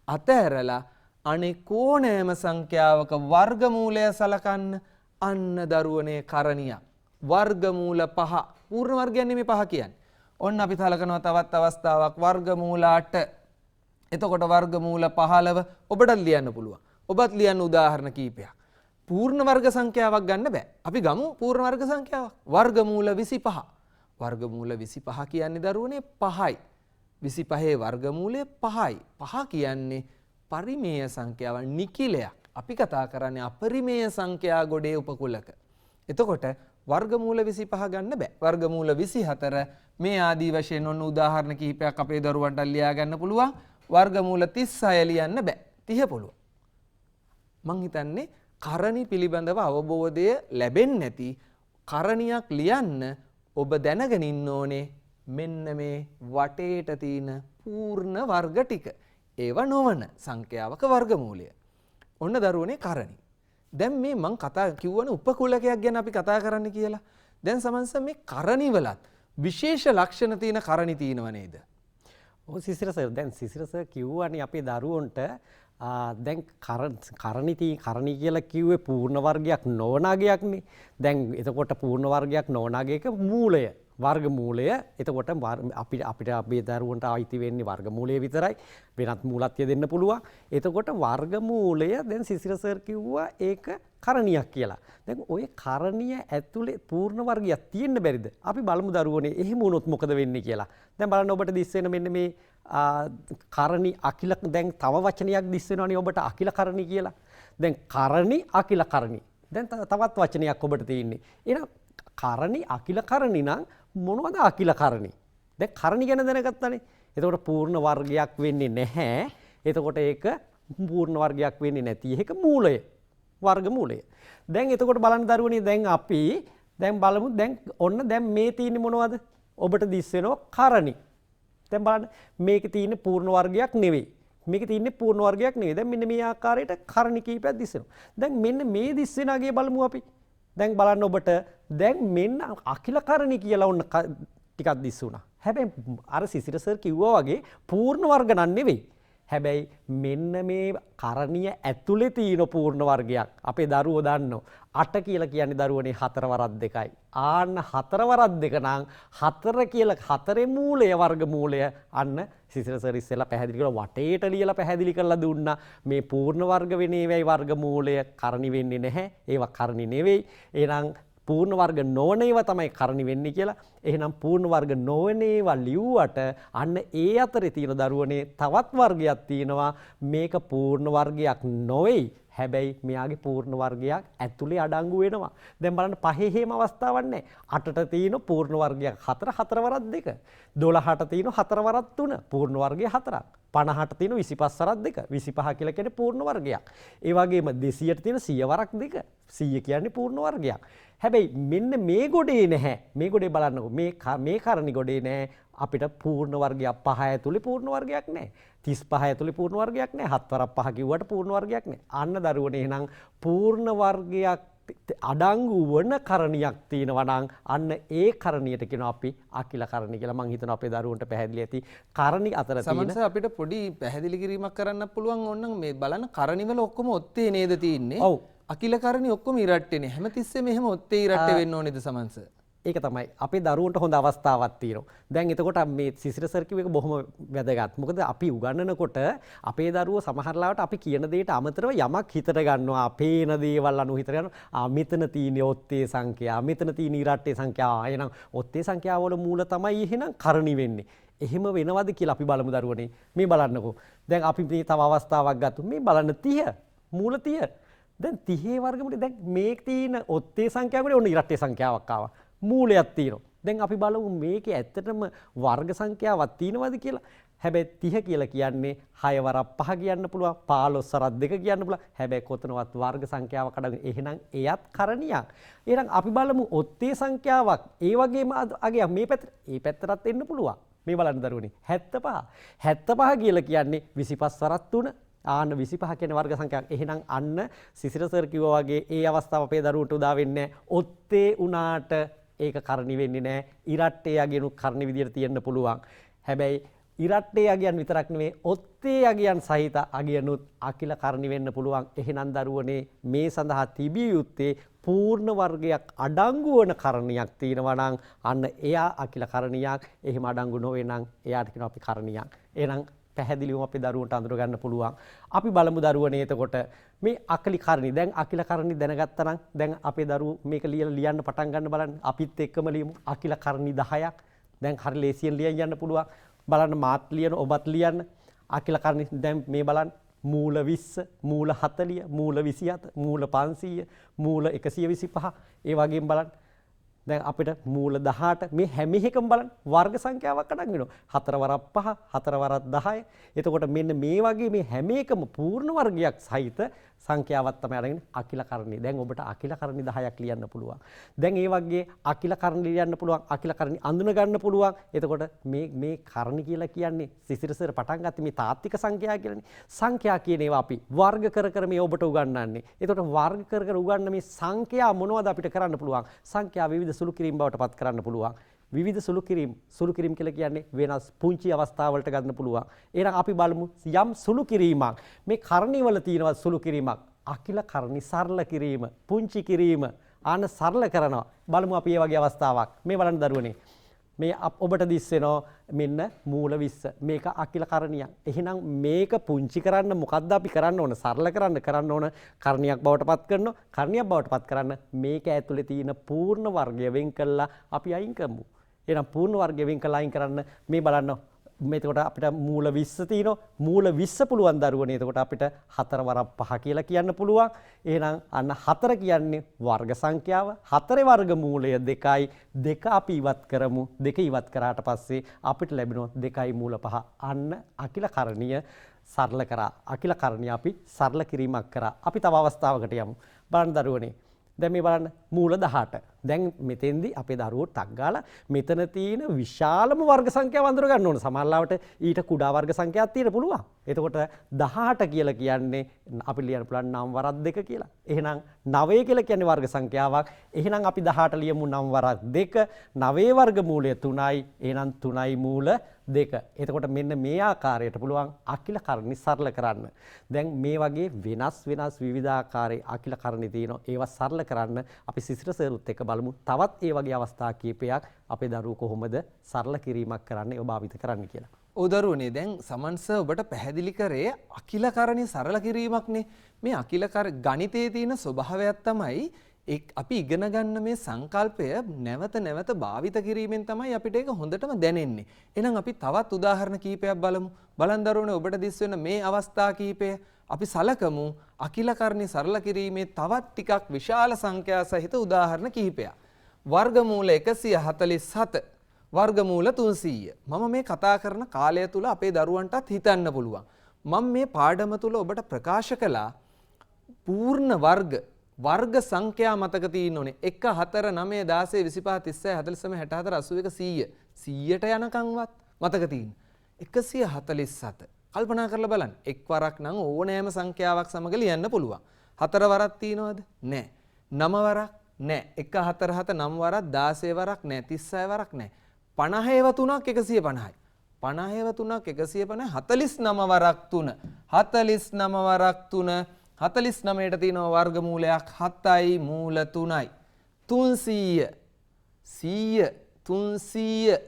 අතහැරලා අනෙක් ඕනෑම සංඛ්‍යාවක වර්ගමූලය සලකන්න අන්න දරුවනේ කරණියක්. වර්ගමූල 5 පූර්ණ වර්ගයන් නෙමෙයි 5 කියන්නේ. ඔන්න අපි සලකනවා තවත් අවස්ථාවක් වර්ගමූල 8. එතකොට වර්ගමූල 15 ඔබට ලියන්න පුළුවන්. ඔබත් ලියන්න උදාහරණ කීපයක්. පූර්ණ වර්ග සංඛ්‍යාවක් ගන්න බෑ. අපි ගමු පූර්ණ වර්ග සංඛ්‍යාවක්. වර්ගමූල 25. වර්ගමූල 25 කියන්නේ දරුවනේ 5යි. 25 වර්ගමූලය 5යි. 5 කියන්නේ පරිමේය සංඛ්‍යාවක්, නිකිලයක්. අපි කතා කරන්නේ අපරිමේය සංඛ්‍යා ගොඩේ උපකුලක. එතකොට වර්ගමූල 25 ගන්න බෑ. වර්ගමූල 24 මේ ආදී වශයෙන් ඔන්න උදාහරණ කිහිපයක් අපේ දරුවන්ට ලියා ගන්න පුළුවන්. වර්ගමූල 36 ලියන්න බෑ. 30 පුළුවන්. මං හිතන්නේ කරණි පිළිබඳව අවබෝධය ලැබෙන්නේ නැති කරණියක් ලියන්න ඔබ දැනගෙන ඉන්න ඕනේ මෙන්න මේ වටේට තියෙන පූර්ණ වර්ග ටික. ඒව නොවන සංඛ්‍යාවක වර්ගමූලය. ඔන්න දරුවනේ කරණි. දැන් මේ මං කතා කිව්වනේ උපකුලකයක් ගැන අපි කතා කරන්න කියලා. දැන් සමන්ස මේ කරණි වලත් විශේෂ ලක්ෂණ තියෙන කරණි තියෙනව නේද? ඔව් සිසිර සර්, දැන් සිසිර සර් කිව්වනේ අපේ දරුවන්ට දැන් කරණි කියලා කිව්වේ පූර්ණ වර්ගයක් නොවන අගයක්නේ. දැන් එතකොට පූර්ණ වර්ගයක් නොවන අගයක මූලය වර්ගමූලය. එතකොට අපිට අපේ දරුවන්ට අයිති වෙන්නේ වර්ගමූලය විතරයි. වෙනත් මූලත්ය දෙන්න පුළුවන්. එතකොට වර්ගමූලය දැන් සිසිර සර් කිව්වා ඒක කරණියක් කියලා. දැන් ওই කරණිය ඇතුලේ පූර්ණ වර්ගයක් තියෙන්න බැරිද? අපි බලමු දරුවනේ එහෙම වුණොත් මොකද වෙන්නේ කියලා. දැන් බලන්න ඔබට දිස් වෙන මෙන්න මේ කරණි අකිල දැන් තව වචනයක් දිස් වෙනවනේ ඔබට අකිල කරණි කියලා. දැන් කරණි අකිල කරණි. දැන් තවත් වචනයක් ඔබට තියෙන්නේ. එහෙනම් කරණි අකිල කරණි නම් මොනවද අකිල කරණි? දැන් කරණි ගැන දැනගත්තානේ. එතකොට පූර්ණ වර්ගයක් වෙන්නේ නැහැ. එතකොට ඒක පූර්ණ වර්ගයක් වෙන්නේ නැති. ඒක මූලය. වර්ගමූලය. දැන් එතකොට බලන්න දරුවනේ දැන් අපි දැන් බලමු දැන් ඔන්න දැන් මේ තියෙන්නේ මොනවද? ඔබට දිස් වෙනවා කරණි. දැන් බලන්න මේකේ තියෙන්නේ පූර්ණ වර්ගයක් නෙවෙයි. මේකේ තියෙන්නේ පූර්ණ වර්ගයක් නෙවෙයි. දැන් මෙන්න මේ ආකාරයට කරණි කීපයක් දිස් වෙනවා. දැන් මෙන්න මේ දිස් වෙන අගේ බලමු අපි. දැන් බලන්න ඔබට දැන් මෙන්න අකිල කරණි කියලා ඔන්න ටිකක් දිස් වුණා. හැබැයි අර සිසිර සර් කිව්වා වගේ පූර්ණ වර්ග නන් නෙවෙයි. හැබැයි මෙන්න මේ කරණිය ඇතුලේ තියෙන පූර්ණ වර්ගයක් අපේ දරුවෝ දන්නෝ 8 කියලා කියන්නේ දරුවනේ 4 වරක් 2යි. ආන්න 4 වරක් 2 නම් 4 කියලා 4 මූලය වර්ගමූලය අන්න සිසිර සර් ඉස්සෙල්ලා පැහැදිලි කරලා වටේට ලියලා පැහැදිලි කරලා දුන්නා. මේ පූර්ණ වර්ග වෙන්නේ වෙයි වර්ගමූලය කරණි වෙන්නේ නැහැ. ඒවා කරණි නෙවෙයි. එහෙනම් පූර්ණ වර්ග නොවන ඒවා තමයි කරණි වෙන්නේ කියලා. එහෙනම් පූර්ණ වර්ග නොවන ඒවා ලිව්වට අන්න ඒ අතරේ තියෙන දරුවනේ තවත් වර්ගයක් තියෙනවා. මේක පූර්ණ වර්ගයක් නොවේයි. හැබැයි මෙයාගේ පූර්ණ වර්ගයක් ඇතුලේ අඩංගු වෙනවා. දැන් බලන්න පහේ හේම අවස්ථාවක් නැහැ. 8ට තියෙන පූර්ණ වර්ගයක් 4 4 වරක් 2. 12ට තියෙන 4 වරක් 3 පූර්ණ වර්ගය 4ක්. 50ට තියෙන 25 වරක් 2. 25 කියලා කියන්නේ පූර්ණ වර්ගයක්. ඒ වගේම 200ට තියෙන 100 වරක් 2. 100 කියන්නේ පූර්ණ වර්ගයක්. හැබැයි මෙන්න මේ ගොඩේ නැහැ. මේ ගොඩේ බලන්නකො. මේ කරණි ගොඩේ නැහැ. අපිට පූර්ණ වර්ගයක් 5 ඇතුලේ පූර්ණ වර්ගයක් නැහැ. 35 ඇතුලේ පූර්ණ වර්ගයක් නැහැ. 7 වරක් 5 කිව්වට පූර්ණ වර්ගයක් නැහැ. අන්න දරුවනේ එහෙනම් පූර්ණ වර්ගයක් අඩංගු වන කරණියක් තියෙනවා නම් අන්න ඒ කරණියට කියනවා අපි අකිල කරණි කියලා. මම හිතනවා අපේ දරුවන්ට පැහැදිලි ඇති. කරණි අතර තියෙන සමන්ස අපිට පොඩි පැහැදිලි කිරීමක් කරන්න පුළුවන්. ඕනනම් මේ බලන්න කරණි වල ඔක්කොම ඔත්තේ නේද තියෙන්නේ? ඔව්. අකිල කරණි ඔක්කොම ඉරට්ටේනේ. හැමතිස්සෙම එහෙම ඔත්තේ ඉරට්ටේ වෙන්න ඕනේද සමන්ස? ඒක තමයි අපේ දරුවන්ට හොඳ අවස්ථාවක් තියෙනවා. දැන් එතකොට මේ සිසිර සර් කිව්ව එක බොහොම වැදගත්. මොකද අපි උගන්වනකොට අපේ දරුවෝ සමහර ලාවට අපි කියන දේට අමතරව යමක් හිතට ගන්නවා. පේන දේවල් අනුව හිතට ගන්නවා. මෙතන තියෙන ඔත්තේ සංඛ්‍යා, මෙතන තියෙන ඉරට්ටේ සංඛ්‍යා. එහෙනම් ඔත්තේ සංඛ්‍යාව වල මූල තමයි එහෙනම් කරණි වෙන්නේ. එහෙම වෙනවද කියලා අපි බලමු දරුවනේ. මේ බලන්නකෝ. දැන් අපි මේ තව අවස්ථාවක් ගත්තු. මේ බලන්න 30 මූල 30. දැන් 30 වර්ගමූලය දැන් මේ තියෙන ඔත්තේ සංඛ්‍යාවකට ඔන්න ඉරට්ටේ සංඛ්‍යාවක් ආවා. මූලයක් තියෙනවා. දැන් අපි බලමු මේකේ ඇත්තටම වර්ග සංඛ්‍යාවක් තියෙනවද කියලා. හැබැයි 30 කියලා කියන්නේ 6 වරක් 5 කියන්න පුළුවන්. 15 වරක් 2 කියන්න පුළුවන්. හැබැයි කොතනවත් වර්ග සංඛ්‍යාවක් අඩංගු. එහෙනම් එයත් කරණියක්. එහෙනම් අපි බලමු ඔත්තේ සංඛ්‍යාවක්. ඒ වගේම අගයක් මේ පැත්තටත් එන්න පුළුවන්. මේ බලන්න දරුවනේ 75. 75 කියලා කියන්නේ 25 වරක් 3. ආන්න 25 කියන වර්ග සංඛ්‍යාවක්. එහෙනම් අන්න සිසිර සර් කිව්වා වගේ ඒ අවස්ථාව අපේ දරුවන්ට උදා වෙන්නේ ඔත්තේ උනාට ඒක කරණි වෙන්නේ නැහැ. ඉරට්ටේ යගෙනුත් කරණි විදියට තියෙන්න පුළුවන්. හැබැයි ඉරට්ටේ යගයන් විතරක් නෙමෙයි ඔත්තේ යගයන් සහිත අගයනුත් අකිල කරණි වෙන්න පුළුවන්. එහෙනම් දරුවනේ මේ සඳහා තිබිය යුත්තේ පූර්ණ වර්ගයක් අඩංගු වන කරණියක් තියෙනවා නම් අන්න එයා අකිල කරණියක්. එහෙම අඩංගු නොවේ නම් එයාට කියනවා අපි කරණියක්. එහෙනම් පැහැදිලිවම අපේ දරුවන්ට අඳුර ගන්න පුළුවන්. අපි බලමු දරුවනේ එතකොට මේ අකිල කරණි. දැන් අකිල කරණි දැනගත්තා නම් දැන් අපේ දරුවෝ මේක ලියන්න පටන් ගන්න බලන්න. අපිත් එක්කම ලියමු. අකිල කරණි 10ක්. දැන් හරි ලේසියෙන් ලියන්න යන්න පුළුවන්. බලන්න මාත් ලියන ඔබත් ලියන්න අකිල කරණි දැන් මේ බලන්න මූල 20 මූල 40 මූල 27 මූල 500 මූල 125 ඒ වගේම බලන්න දැන් අපිට මූල 18 මේ හැම එකම බලන්න වර්ග සංඛ්‍යාවක් අඩංගු වෙනවා 4 වරක් 5 4 වරක් 10 එතකොට මෙන්න මේ වගේ මේ හැම එකම පූර්ණ වර්ගයක් සහිත සංඛ්‍යාවක් තමයි අරගෙන අකිල කරණි. දැන් ඔබට අකිල කරණි 10ක් ලියන්න පුළුවන්. දැන් ඒ වගේ අකිල කරණි ලියන්න පුළුවන් අකිල කරණි අඳුන ගන්න පුළුවන්. එතකොට මේ කරණි කියලා කියන්නේ සිසිරසර පටන් ගත්තේ මේ තාත්වික සංඛ්‍යා කියලානේ. සංඛ්‍යා කියන ඒවා අපි වර්ග කර කර මේ ඔබට උගන්වන්නේ. එතකොට වර්ග කර කර උගන්වන මේ සංඛ්‍යා මොනවද අපිට කරන්න පුළුවන්? සංඛ්‍යා විවිධ සුළු කිරීම බවට පත් කරන්න පුළුවන්. විවිධ සුළු කිරීම කියලා කියන්නේ වෙනස් පුංචි අවස්ථාවලට ගන්න පුළුවන්. එහෙනම් අපි බලමු යම් සුළු කිරීමක් මේ කරණි වල තියෙනවා සුළු කිරීමක්. අකිල කරණි සරල කිරීම, පුංචි කිරීම, ආන සරල කරනවා. බලමු අපි මේ වගේ අවස්ථාවක්. මේ බලන්න දරුවනේ. මේ ඔබට දිස් වෙනවා මෙන්න මූල 20. මේක අකිල කරණියක්. එහෙනම් මේක පුංචි කරන්න මොකද්ද අපි කරන්න ඕන? සරල කරන්න ඕන කරණියක් බවට පත් කරනවා. කරණියක් බවට පත් කරන්න මේක ඇතුලේ තියෙන පූර්ණ වර්ගය වෙන් කළා අපි අයින් කරමු. එහෙනම් පූර්ණ වර්ගය වෙන් කළා අයින් කරන්න මේ බලන්න එතකොට අපිට මූල 20 තියෙනවා. මූල 20 පුළුවන් දරුවනේ. එතකොට අපිට 4 වරක් 5 කියලා කියන්න පුළුවන්. එහෙනම් අන්න 4 කියන්නේ වර්ග සංඛ්‍යාව. 4 වර්ග මූලය 2යි. 2 අපි ඉවත් කරමු. 2 ඉවත් කරාට පස්සේ අපිට ලැබෙනවා 2යි මූල 5. අන්න අකිල කරණිය සරල කරා. අකිල කරණිය අපි සරල කිරීමක් කරා. අපි තව අවස්ථාවකට යමු. බලන්න දරුවනේ. දැන් මේ බලන්න මූල 18. දැන් මෙතෙන්දී අපේ දරුවෝ ටක් ගාලා මෙතන තියෙන විශාලම වර්ග සංඛ්‍යාව අඳුර ගන්න ඕන. සමහරවිට ඊට කුඩා වර්ග සංඛ්‍යාවක් තියෙන්න පුළුවන්. එතකොට 18 කියලා කියන්නේ අපි ලියන්න පුළුවන් 9 වරක් 2 කියලා. එහෙනම් 9 කියලා කියන්නේ වර්ග සංඛ්‍යාවක්. එහෙනම් අපි 18 ලියමු 9 වරක් 2. 9 වර්ග මූලය 3යි. එහෙනම් 3යි මූල 2. එතකොට මෙන්න මේ ආකාරයට පුළුවන් අකිල කරණි සරල කරන්න. දැන් මේ වගේ වෙනස් විවිධාකාරයේ අකිල කරණි තියෙනවා. ඒවා සරල කරන්න අපි සිසිරසරුත් එක්ක බලමු. තවත් ඒ වගේ අවස්ථා කීපයක් අපේ දරුවෝ කොහොමද සරල කිරීමක් කරන්නේ ඔබ භාවිත කරන්න කියලා. ඔව් දරුවනේ දැන් සමන් සර් ඔබට පැහැදිලි කරේ අකිල කරණි සරල කිරීමක්නේ. මේ අකිල ගණිතයේ තියෙන ස්වභාවයක් තමයි අපි ඉගෙන ගන්න මේ සංකල්පය නැවත භාවිත කිරීමෙන් තමයි අපිට ඒක හොඳටම දැනෙන්නේ. එහෙනම් අපි තවත් උදාහරණ කීපයක් බලමු. බලන් දරුවනේ ඔබට දිස් වෙන මේ අවස්ථා කීපය අපි සලකමු අකිල කරණි සරල කිරීමේ තවත් ටිකක් විශාල සංඛ්‍යා සහිත උදාහරණ කිහිපයක්. වර්ගමූල 147 වර්ගමූල 300. මම මේ කතා කරන කාලය තුල අපේ දරුවන්ටත් හිතන්න පුළුවන්. මම මේ පාඩම තුල ඔබට ප්‍රකාශ කළා පූර්ණ වර්ග සංඛ්‍යා මතක තියෙන්න ඕනේ. 1 4 9 16 25 36 44 81 100 100ට යනකම්වත් මතක තියෙන්න. 147 කල්පනා කරලා බලන්න. එක් වරක් නම් ඕනෑම සංඛ්‍යාවක් සමග ලියන්න පුළුවන්. 4 වරක් තියෙනවද? නැහැ. 9 වරක් නැහැ. 1 4 7 9 වරක් 16 වරක් නැහැ. 36 වරක් නැහැ. 50 3ක් 150යි. 50 3ක් 150 49 වරක් 3. 49 වරක් 3 49ට තියෙනවා වර්ගමූලයක් 7යි මූල 3යි. 300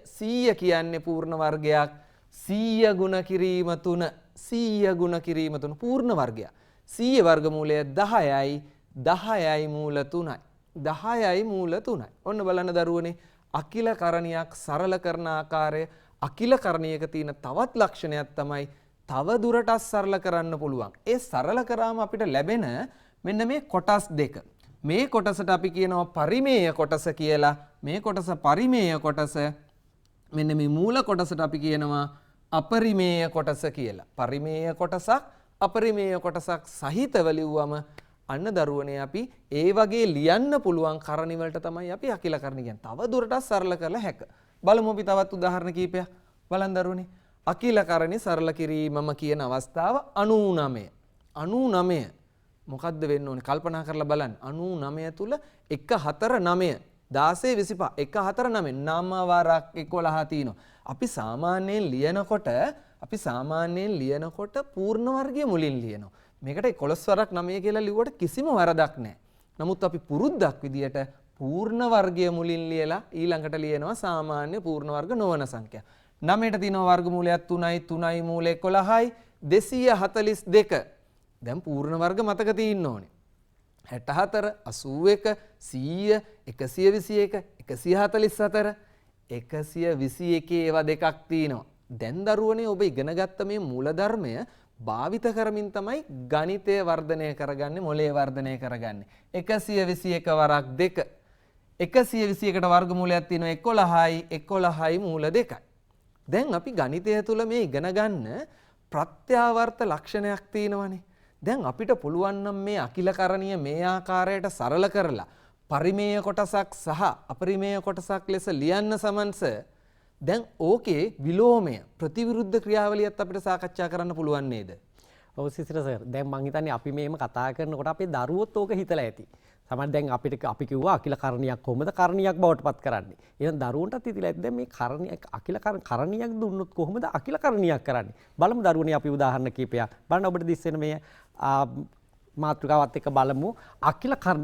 100 කියන්නේ පූර්ණ වර්ගයක්. 100 ගුණ කිරීම 3 100 ගුණ කිරීම 3 පූර්ණ වර්ගයක්. 100 වර්ගමූලය 10යි 10යි මූල 3යි. 10යි මූල 3යි. ඔන්න බලන්න දරුවනේ අකිල කරණියක් සරල කරන ආකාරය අකිල කරණියක තියෙන තවත් ලක්ෂණයක් තමයි තව දුරටත් සරල කරන්න පුළුවන්. ඒ සරල කරාම අපිට ලැබෙන මෙන්න මේ කොටස් දෙක. මේ කොටසට අපි කියනවා පරිමේය කොටස කියලා. මේ කොටස පරිමේය කොටස. මෙන්න මේ මූල කොටසට අපි කියනවා අපරිමේය කොටස කියලා. පරිමේය කොටසක් අපරිමේය කොටසක් සහිතව ලිව්වම අන්න දරුවනේ අපි ඒ වගේ ලියන්න පුළුවන් කරණි වලට තමයි අපි අකිල කරණි කියන්නේ. තව දුරටත් සරල කරලා හැක. බලමු අපි තවත් උදාහරණ කීපයක්. බලන්න දරුවනේ. අකිල කරණි සරල කිරීමම කියන අවස්ථාව 99. 99 මොකද්ද වෙන්න ඕනේ? කල්පනා කරලා බලන්න. 99 තුල 1 4 9 16 25 1 4 9 9 වරක් 11 තියෙනවා. අපි සාමාන්‍යයෙන් ලියනකොට පූර්ණ වර්ගය මුලින් ලියනවා. මේකට 11 වරක් 9 කියලා ලිව්වට කිසිම වරදක් නැහැ. නමුත් අපි පුරුද්දක් විදියට පූර්ණ වර්ගය මුලින් ලියලා ඊළඟට ලියනවා සාමාන්‍ය පූර්ණ වර්ග නොවන සංඛ්‍යා. 9ට තියෙනවා වර්ගමූලයක් 3යි 3යි මූල 11යි 242. දැන් පූර්ණ වර්ග මතක තියෙන්න ඕනේ. 64 81 100 121 144 121 ඒවා දෙකක් තියෙනවා. දැන් දරුවනේ ඔබ ඉගෙනගත්ත මේ මූලධර්මය භාවිත කරමින් තමයි ගණිතය වර්ධනය කරගන්නේ, මොලේ වර්ධනය කරගන්නේ. 121 වරක් 2 121ට වර්ගමූලයක් තියෙනවා 11යි 11යි මූල 2යි. දැන් අපි ගණිතය තුල මේ ඉගෙන ගන්න ප්‍රත්‍යාවර්ත ලක්ෂණයක් තියෙනවනේ. දැන් අපිට පුළුවන් නම් මේ අකිලකරණීය මේ ආකාරයට සරල කරලා පරිමේය කොටසක් සහ අපරිමේය කොටසක් ලෙස ලියන්න සමන්ස. දැන් ඕකේ විලෝමය ප්‍රතිවිරුද්ධ ක්‍රියාවලියත් අපිට සාකච්ඡා කරන්න පුළුවන් නේද? ඔව් සිසිර සර්. දැන් මං හිතන්නේ අපි මේම කතා කරනකොට අපේ දරුවොත් ඕක හිතලා ඇති. සමහර දැන් අපිට අපි කිව්වා අකිලකරණියක් කොහොමද කරණියක් බවට පත් කරන්නේ. එහෙනම් දරුවන්ටත් හිතලා ඇති දැන් මේ කරණියක් අකිලකරණියක් දුන්නොත් කොහොමද අකිලකරණියක් කරන්නේ? බලමු දරුවනේ අපි උදාහරණ කීපයක්. බලන්න ඔබට දිස්සෙන මේ මාතෘකාවත් එක්ක බලමු.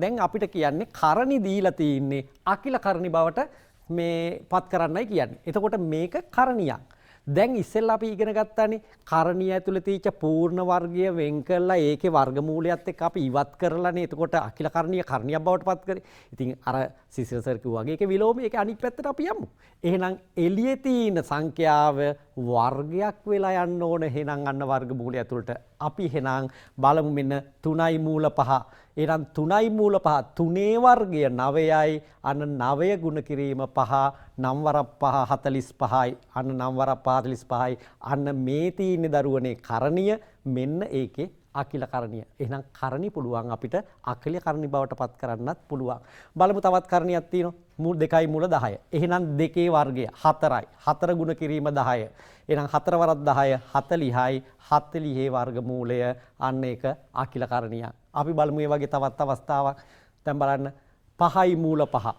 දැන් අපිට කියන්නේ කරණි දීලා තින්නේ අකිලකරණි බවට මේ පත් කරන්නයි කියන්නේ. එතකොට මේක කරණියක්. දැන් ඉස්සෙල්ලා අපි ඉගෙන ගත්තානේ කරණිය ඇතුළේ තියෙච්ච පූර්ණ වර්ගය වෙන් කරලා ඒකේ වර්ගමූලයත් එක්ක අපි ඉවත් කරලානේ එතකොට අකිලකරණිය කරණියක් බවට පත් කරේ. ඉතින් අර සිසිර සර් කිව්වා වගේ ඒකේ විලෝමය ඒකේ අනිත් පැත්තට අපි යමු. එහෙනම් එළියේ තියෙන සංඛ්‍යාව වර්ගයක් වෙලා යන්න ඕන. එහෙනම් අන්න වර්ගමූලය ඇතුළට අපි එහෙනම් බලමු මෙන්න 3යි මූල 5. එහෙනම් 3යි මූල 5 3 වර්ගය 9යි අන්න 9 ගුණ කිරීම 5 9 වරක් 5 45යි අන්න 9 වරක් 45යි අන්න මේ තියෙන දරුවනේ කරණිය මෙන්න ඒකේ අකිලකරණිය. එහෙනම් කරණි පුළුවන් අපිට අකිලකරණි බවට පත් කරන්නත් පුළුවන්. බලමු තවත් කරණියක් තියෙනවා. මූල 2යි මූල 10. එහෙනම් 2 වර්ගය 4යි. 4 ගුණ කිරීම 10. එහෙනම් 4 වරක් 10 40යි 40 වර්ගමූලය අන්න ඒක අකිලකරණිය. අපි බලමු මේ වගේ තවත් අවස්ථාවක්. දැන් බලන්න 5යි මූල 5.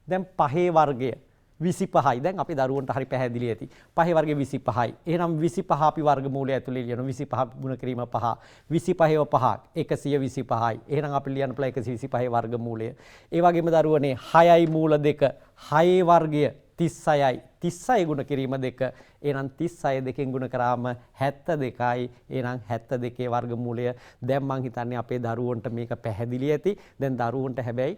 දැන් 5 වර්ගය 25යි. දැන් අපි දරුවන්ට හරි පැහැදිලි ඇති. 5 වර්ගය 25යි. එහෙනම් 25 අපි වර්ගමූලය ඇතුලේ ලියනවා. 25 ගුණ කිරීම 5. 25ව 5 125යි. එහෙනම් අපි ලියන්න පුළුවන් 125 වර්ගමූලය. ඒ වගේම දරුවනේ 6යි මූල 2. 6 වර්ගය 36යි. 36 ගුණ කිරීම 2. එහෙනම් 36 දෙකෙන් ගුණ කරාම 72යි. එහෙනම් 72 වර්ගමූලය. දැන් මං හිතන්නේ අපේ දරුවන්ට මේක පැහැදිලි ඇති. දැන් දරුවන්ට හැබැයි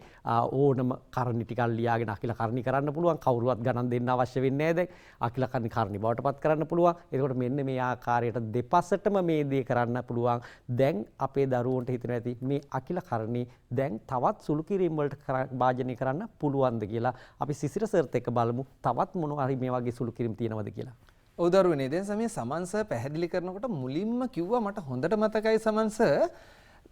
ඕනම කරණි ටිකක් ලියාගෙන අකිලකරණි කරන්න පුළුවන්. කවුරුවත් ගණන් දෙන්න අවශ්‍ය වෙන්නේ නැහැ දැන්. අකිලකරණි බවට පත් කරන්න පුළුවන්. එතකොට මෙන්න මේ ආකාරයට දෙපසටම මේ දේ කරන්න පුළුවන්. දැන් අපේ දරුවන්ට හිතෙනවා ඇති මේ අකිලකරණි දැන් තවත් සුළු කිරීම වලට භාජනය කරන්න පුළුවන්ද කියලා. අපි සිසිර සර්ත් එක්ක බලමු තවත් මොනවා හරි මේ වගේ සුළු කිරීම තියෙනවද කියලා. ඔව් දරුවනේ දැන් සමේ සමන්ස පැහැදිලි කරනකොට මුලින්ම කිව්වා මට හොඳට මතකයි සමන්ස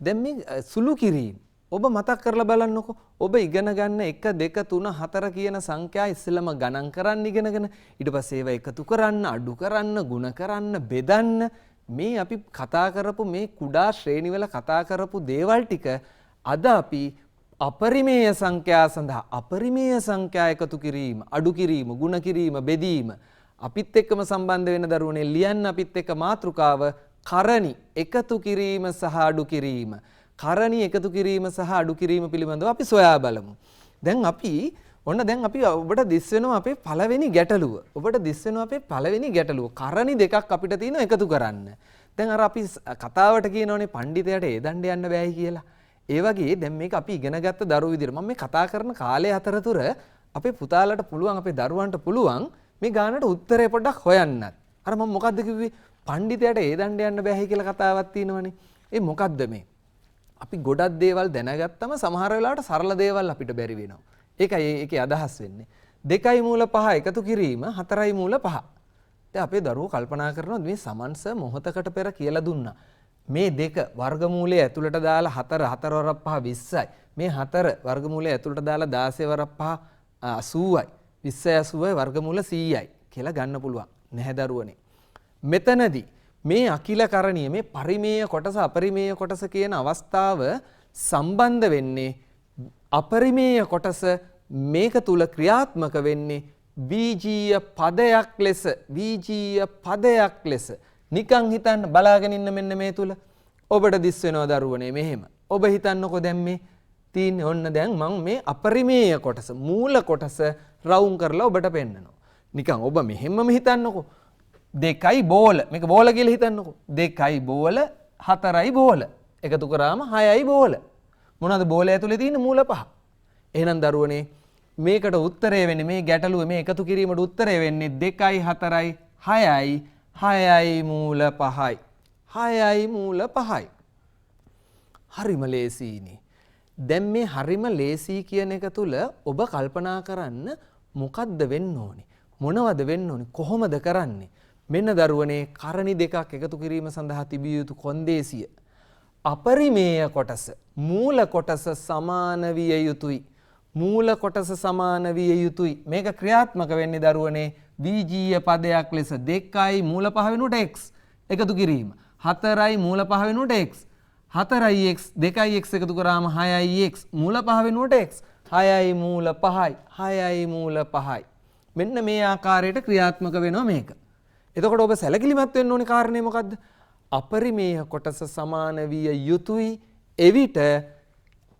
දැන් මේ සුළු කිරීම ඔබ මතක් කරලා බලන්නකෝ. ඔබ ඉගෙන ගන්න 1 2 3 4 කියන සංඛ්‍යා ඉස්සෙල්ලම ගණන් කරන්න ඉගෙනගෙන ඊට පස්සේ ඒවා එකතු කරන්න, අඩු කරන්න, ගුණ කරන්න, බෙදන්න මේ අපි කතා කරපු මේ කුඩා ශ්‍රේණිවල කතා කරපු දේවල් ටික අද අපි අපරිමේය සංඛ්‍යා සඳහා අපරිමේය සංඛ්‍යා එකතු කිරීම, අඩු කිරීම, ගුණ කිරීම, බෙදීම අපිත් එක්කම සම්බන්ධ වෙන දරුවනේ ලියන්න අපිත් එක්ක මාතෘකාව කරණි එකතු කිරීම සහ අඩු කිරීම. කරණි එකතු කිරීම සහ අඩු කිරීම පිළිබඳව අපි සොයා බලමු. දැන් අපි ඔබට දිස් වෙනවා අපේ පළවෙනි ගැටලුව. ඔබට දිස් වෙනවා අපේ පළවෙනි ගැටලුව. කරණි දෙකක් අපිට තියෙනවා එකතු කරන්න. දැන් අර අපි කතාවට කියනෝනේ පඬිතයාට ඒ දණ්ඩ යන්න බෑයි කියලා. ඒ වගේ දැන් මේක අපි ඉගෙන ගත්ත දරුවෝ විදිහට මම මේ කතා කරන කාලය අතරතුර අපේ පුතාලට පුළුවන් අපේ දරුවන්ට පුළුවන් මේ ගානට උත්තරේ පොඩ්ඩක් හොයන්නත්. අර මම මොකද්ද කිව්වේ? පඬිතයාට ඒ දණ්ඩ යන්න බෑයි කියලා කතාවක් තියෙනවනේ. ඒ මොකද්ද මේ? අපි ගොඩක් දේවල් දැනගත්තම සමහර වෙලාවට සරල දේවල් අපිට බැරි වෙනවා. ඒකයි ඒකේ අදහස් වෙන්නේ. 2යි මූල 5 එකතු කිරීම 4යි මූල 5. දැන් අපේ දරුවෝ කල්පනා කරනවා මේ සමන්ස මොහොතකට පෙර කියලා දුන්නා. මේ 2 වර්ගමූලය ඇතුළට දාලා 4 4 වරක් 5 20යි. මේ 4 වර්ගමූලය ඇතුළට දාලා 16 වරක් 5 80යි. 20 80යි වර්ගමූල 100යි කියලා ගන්න පුළුවන්. නැහැ දරුවනේ. මෙතනදී මේ අකිලකරණීය මේ පරිමේය කොටස අපරිමේය කොටස කියන අවස්ථාව සම්බන්ධ වෙන්නේ අපරිමේය කොටස මේක තුල ක්‍රියාත්මක වෙන්නේ බීජීය පදයක් ලෙස නිකන් හිතන්න බලාගෙන ඉන්න මෙන්න මේ තුල ඔබට දිස් වෙනවා දරුවනේ මෙහෙම. ඔබ හිතන්නකෝ දැන් මේ තියෙන්නේ ඔන්න දැන් මම මේ අපරිමේය කොටස මූල කොටස රවුම් කරලා ඔබට පෙන්නනවා. නිකන් ඔබ මෙහෙමම හිතන්නකෝ. 2යි බෝල මේක බෝල කියලා හිතන්නකෝ. 2යි බෝල 4යි බෝල එකතු කරාම 6යි බෝල. මොනවද බෝල ඇතුලේ තියෙන මූල 5. එහෙනම් දරුවනේ මේකට උත්තරය වෙන්නේ මේ ගැටලුව මේ එකතු කිරීමට උත්තරය වෙන්නේ 2යි 4යි 6යි 6යි මූල 5යි 6යි මූල 5යි. හරිම ලේසියිනේ. දැන් මේ හරිම ලේසි කියන එක තුල ඔබ කල්පනා කරන්න මොකද්ද වෙන්න ඕනේ? මොනවද වෙන්න ඕනේ? කොහොමද කරන්නේ? මෙන්න දරුවනේ කරණි දෙකක් එකතු කිරීම සඳහා තිබිය යුතු කොන්දේසිය. අපරිමේය කොටස මූල කොටස සමාන විය යුතුයි. මූල කොටස සමාන විය යුතුයි. මේක ක්‍රියාත්මක වෙන්නේ දරුවනේ බීජීය පදයක් ලෙස 2යි මූල 5 වෙනුවට x එකතු කිරීම. 4යි මූල 5 වෙනුවට x. 4යි x 2යි x එකතු කරාම 6යි x මූල 5 වෙනුවට x. 6යි මූල 5යි 6යි මූල 5යි. මෙන්න මේ ආකාරයට ක්‍රියාත්මක වෙනවා මේක. එතකොට ඔබ සැලකිලිමත් වෙන්න ඕනේ කාරණේ මොකද්ද? අපරිමේය කොටස සමාන විය යුතුයි. එවිට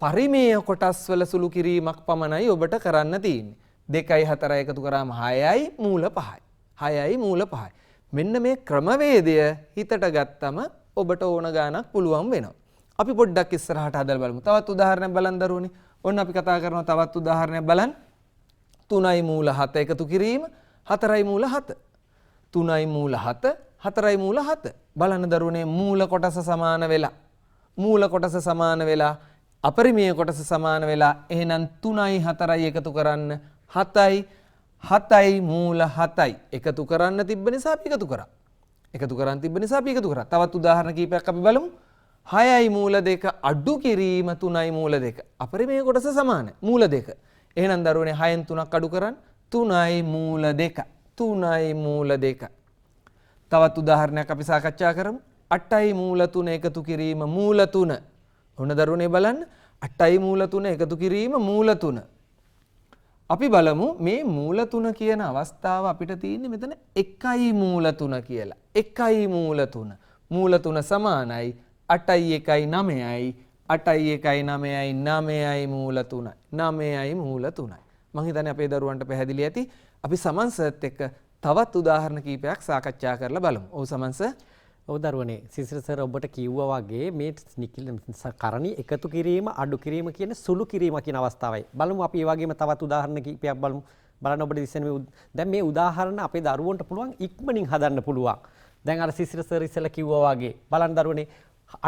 පරිමේය කොටස් වල සුළු කිරීමක් පමණයි ඔබට කරන්න තියෙන්නේ. 2යි 4යි එකතු කරාම 6යි මූල 5යි. 6යි මූල 5යි. මෙන්න මේ ක්‍රමවේදය හිතට ගත්තම ඔබට ඕන ගානක් පුළුවන් වෙනවා. අපි පොඩ්ඩක් ඉස්සරහට හදලා බලමු. තවත් උදාහරණයක් බලන්න දරුවනේ. ඔන්න අපි කතා කරනවා තවත් උදාහරණයක් බලන්න. 3යි මූල 7 එකතු කිරීම 4යි මූල 7. 3යි මූල 7 4යි මූල 7. බලන්න දරුවනේ මූල කොටස සමාන වෙලා. මූල කොටස සමාන වෙලා අපරිමේය කොටස සමාන වෙලා එහෙනම් 3යි 4යි එකතු කරන්න 7යි 7යි මූල 7යි එකතු කරන්න තිබ්බ නිසා අපි එකතු කරා. එකතු කරන් තිබ්බ නිසා අපි එකතු කරා. තවත් උදාහරණ කීපයක් අපි බලමු. 6යි මූල 2 අඩු කිරීම 3යි මූල 2. අපරිමේය කොටස සමාන. මූල 2. එහෙනම් දරුවනේ 6න් 3ක් අඩු කරන් 3යි මූල 2. 3යි මූල 2. තවත් උදාහරණයක් අපි සාකච්ඡා කරමු. 8යි මූල 3 එකතු කිරීම මූල 3. ඔන්න දරුවනේ බලන්න 8යි මූල 3 එකතු කිරීම මූල 3. අපි බලමු මේ මූල 3 කියන අවස්ථාව අපිට තියෙන්නේ මෙතන 1යි මූල 3 කියලා. 1යි මූල 3. මූල 3 සමානයි 8යි 1යි 9යි 8යි 1යි 9යි 9යි මූල 3යි 9යි මූල 3යි. මං හිතන්නේ අපේ දරුවන්ට පැහැදිලි ඇති. අපි සමන්සර්ත් එක්ක තවත් උදාහරණ කීපයක් සාකච්ඡා කරලා බලමු. ඔව් සමන්ස. ඔව් දරුවනේ සිසිර සර් ඔබට කිව්වා වගේ මේ කරණි එකතු කිරීම අඩු කිරීම කියන සුළු කිරීම කියන අවස්ථාවයි. බලමු අපි ඒ වගේම තවත් උදාහරණ කීපයක් බලමු. බලන්න ඔබට දිස්සෙන දැන් මේ උදාහරණ අපේ දරුවන්ට පුළුවන් ඉක්මනින් හදන්න පුළුවන්. දැන් අර සිසිර සර් ඉස්සෙල්ලා කිව්වා වගේ බලන්න දරුවනේ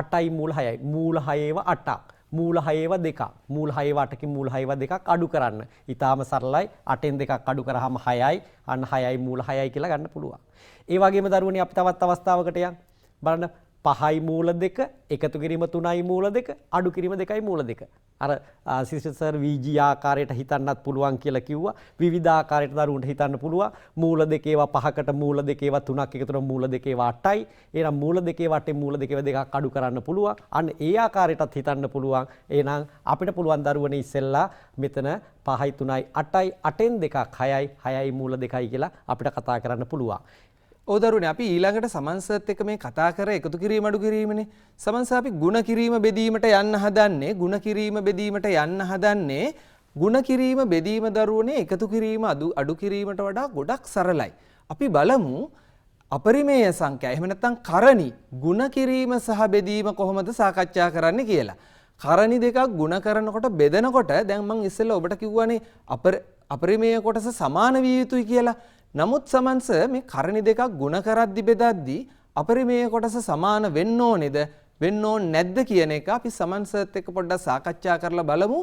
8යි මූල 6යි මූල 6ව 8ක් මූල 6ව 2ක් මූල 6ව 8කින් මූල 6ව 2ක් අඩු කරන්න. ඊටාම සරලයි 8න් 2ක් අඩු කරාම 6යි අන්න 6යි මූල 6යි කියලා ගන්න පුළුවන්. ඒ වගේම දරුවනේ අපි තවත් අවස්ථාවකට යන් බලන්න 5යි මූල 2 එකතු කිරීම 3යි මූල 2 අඩු කිරීම 2යි මූල 2. අර සිසිර සර් VG ආකාරයට හිතන්නත් පුළුවන් කියලා කිව්වා. විවිධ ආකාරයට දරුවන්ට හිතන්න පුළුවන්. මූල 2 ඒවා 5කට මූල 2 ඒවා 3ක් එකතු කරලා මූල 2 ඒවා 8යි. එහෙනම් මූල 2 ඒවා 8න් මූල 2 ඒවා 2ක් අඩු කරන්න පුළුවන්. අන්න ඒ ආකාරයටත් හිතන්න පුළුවන්. එහෙනම් අපිට පුළුවන් දරුවනේ ඉස්සෙල්ලා මෙතන 5යි 3යි 8යි 8න් 2ක් 6යි 6යි මූල 2යි කියලා අපිට කතා කරන්න පුළුවන්. ඔව් දරුවනේ අපි ඊළඟට සමන්සර්ත් එක්ක මේ කතා කර එකතු කිරීම අඩු කිරීමනේ. සමන්ස අපි ಗುಣ කිරීම බෙදීමට යන්න හදන්නේ. ಗುಣ කිරීම බෙදීමට යන්න හදන්නේ. ಗುಣ කිරීම බෙදීම දරුවනේ එකතු කිරීම අඩු කිරීමට වඩා ගොඩක් සරලයි. අපි බලමු අපරිමේය සංඛ්‍යා එහෙම නැත්නම් කරණි ಗುಣ කිරීම සහ බෙදීම කොහොමද සාකච්ඡා කරන්නේ කියලා. කරණි දෙකක් ಗುಣ කරනකොට බෙදනකොට දැන් මම ඉස්සෙල්ලා ඔබට කිව්වනේ අපරිමේය කොටස සමාන විය යුතුයි කියලා. නමුත් සමන්ස මේ කරණි දෙකක් ಗುಣ කරද්දි බෙදද්දි අපරිමේය කොටස සමාන වෙන්න ඕනේද වෙන්න ඕනේ නැද්ද කියන එක අපි සමන්සර්ත් එක්ක පොඩ්ඩක් සාකච්ඡා කරලා බලමු.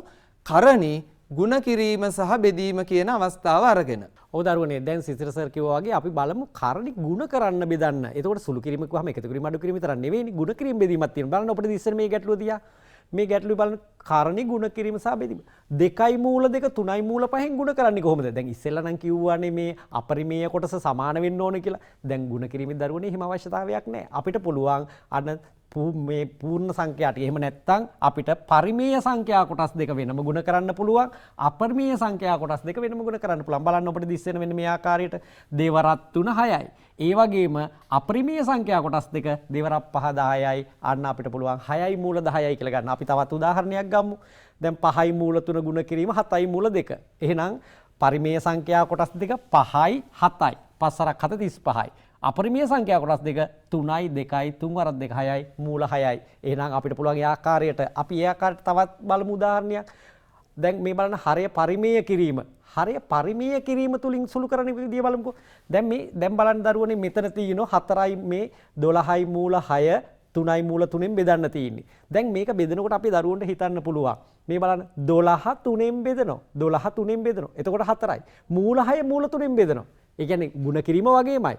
කරණි ಗುಣ කිරීම සහ බෙදීම කියන අවස්ථාව අරගෙන. ඔව් දරුවනේ දැන් සිසිර සර් කිව්වා වගේ අපි බලමු කරණි ಗುಣ කරන්න බෙදන්න. එතකොට සුළු කිරීම කිව්වම එකතු කිරීම අඩු කිරීම විතරක් නෙවෙයිනේ ಗುಣ කිරීම බෙදීමක් තියෙනවා. බලන්න අපිට ඉස්සර මේ ගැටලුව තියා. මේ ගැටලුව බලන්න කරණි ಗುಣ කිරීම සහ බෙදීම. 2යි මූල 2 3යි මූල 5න් ಗುಣ කරන්නේ කොහොමද? දැන් ඉස්සෙල්ලා නම් කිව්වානේ මේ අපරිමේය කොටස සමාන වෙන්න ඕනේ කියලා. දැන් ಗುಣ කිරීමේ දරුවනේ එහෙම අවශ්‍යතාවයක් නැහැ. අපිට පුළුවන් අන්න මේ පූර්ණ සංඛ්‍යාට එහෙම නැත්නම් අපිට පරිමේය සංඛ්‍යා කොටස් දෙක වෙනම ගුණ කරන්න පුළුවන් අපරිමේය සංඛ්‍යා කොටස් දෙක වෙනම ගුණ කරන්න පුළුවන්. බලන්න ඔබට දිස්සෙන වෙන මේ ආකාරයට දේවරත් 3 6යි. ඒ වගේම අපරිමේය සංඛ්‍යා කොටස් දෙක දේවරත් 5 10යි. අන්න අපිට පුළුවන් 6යි මූල 10යි කියලා ගන්න. අපි තවත් උදාහරණයක් ගමු. දැන් 5යි මූල 3 ගුණ කිරීම 7යි මූල 2. එහෙනම් පරිමේය සංඛ්‍යා කොටස් දෙක 5යි 7යි. 5 7ක් 35යි. අපරිමේය සංඛ්‍යා කොටස් දෙක 3යි 2යි 3 වරක් 2 6යි මූල 6යි. එහෙනම් අපිට පුළුවන් ඒ ආකාරයට අපි ඒ ආකාරයට තවත් බලමු උදාහරණයක්. දැන් මේ බලන්න හරය පරිමේය කිරීම. හරය පරිමේය කිරීම තුලින් සුළු කරන විදිය බලමුකෝ. දැන් බලන්න දරුවනේ මෙතන තියෙනවා 4යි මේ 12යි මූල 6 3යි මූල 3ෙන් බෙදන්න තියෙන්නේ. දැන් මේක බෙදනකොට අපි දරුවන්ට හිතන්න පුළුවන්. මේ බලන්න 12 3ෙන් බෙදනවා. 12 3ෙන් බෙදනවා. එතකොට 4යි. මූල 6 මූල 3ෙන් බෙදනවා. ඒ කියන්නේ ಗುಣ කිරීම වගේමයි.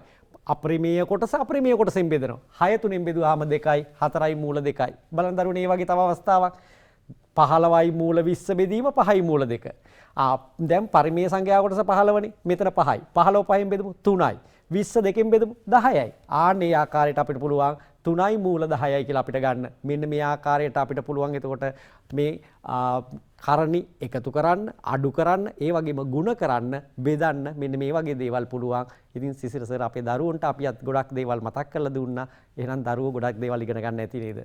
අපරිමේය කොටස අපරිමේය කොටසෙන් බෙදනවා. 6 3ෙන් බෙදුවාම 2යි 4යි මූල 2යි. බලන්න දරුවනේ මේ වගේ තව අවස්ථාවක්. 15යි මූල 20 බෙදීම 5යි මූල 2. දැන් පරිමේය සංඛ්‍යා කොටස 15නේ. මෙතන 5යි. 15 5ෙන් බෙදමු 3යි. 20 2ෙන් බෙදමු 10යි. ආන්නේ ආකාරයට අපිට පුළුවන් 3යි මූල 10යි කියලා අපිට ගන්න. මෙන්න මේ ආකාරයට අපිට පුළුවන් එතකොට මේ කරණි එකතු කරන්න, අඩු කරන්න, ඒ වගේම ಗುಣ කරන්න, බෙදන්න මෙන්න මේ වගේ දේවල් පුළුවන්. ඉතින් සිසිර සර් අපේ දරුවන්ට අපිත් ගොඩක් දේවල් මතක් කරලා දුන්නා. එහෙනම් දරුවෝ ගොඩක් දේවල් ඉගෙන ගන්න ඇති නේද?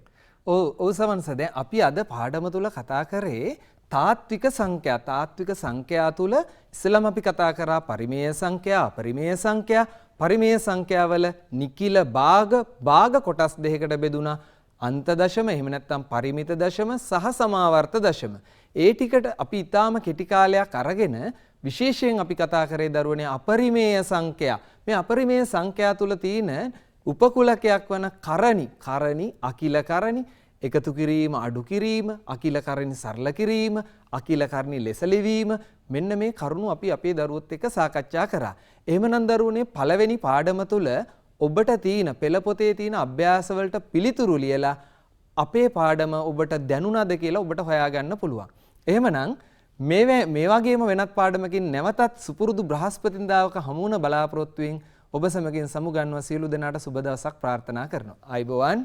ඔව් සමන්ස දැන් අපි අද පාඩම තුල කතා කරේ තාත්වික සංඛ්‍යා. තාත්වික සංඛ්‍යා තුල ඉස්සෙල්ලාම අපි කතා කරා පරිමේය සංඛ්‍යා, අපරිමේය සංඛ්‍යා. පරිමේය සංඛ්‍යාවල නිකිල භාග කොටස් දෙකකට බෙදුණා. අන්ත දශම එහෙම නැත්නම් පරිමිත දශම සහ සමාවර්ත දශම. ඒ ටිකට අපි ඊටාම කෙටි කාලයක් අරගෙන විශේෂයෙන් අපි කතා කරේ දරුවනේ අපරිමේය සංඛ්‍යා. මේ අපරිමේය සංඛ්‍යා තුල තියෙන උපකුලකයක් වන කරණි, අකිල කරණි, එකතු කිරීම, අඩු කිරීම, අකිල කරණි සරල කිරීම, අකිල කරණි ලෙස ලිවීම මෙන්න මේ කරුණු අපි අපේ දරුවොත් එක්ක සාකච්ඡා කරා. එහෙමනම් දරුවනේ පළවෙනි පාඩම තුල ඔබට තියෙන පෙළ පොතේ තියෙන අභ්‍යාස වලට පිළිතුරු ලියලා අපේ පාඩම ඔබට දැනුණාද කියලා ඔබට හොයාගන්න පුළුවන්. එහෙමනම් මේ වගේම වෙනත් පාඩමකින් නැවතත් සුපුරුදු බ්‍රහස්පතින්දාවක හමු වන බලාපොරොත්තුවෙන් ඔබ සමගින් සමුගන්නවා. සියලු දෙනාට සුබ දවසක් ප්‍රාර්ථනා කරනවා. ආයුබෝවන්.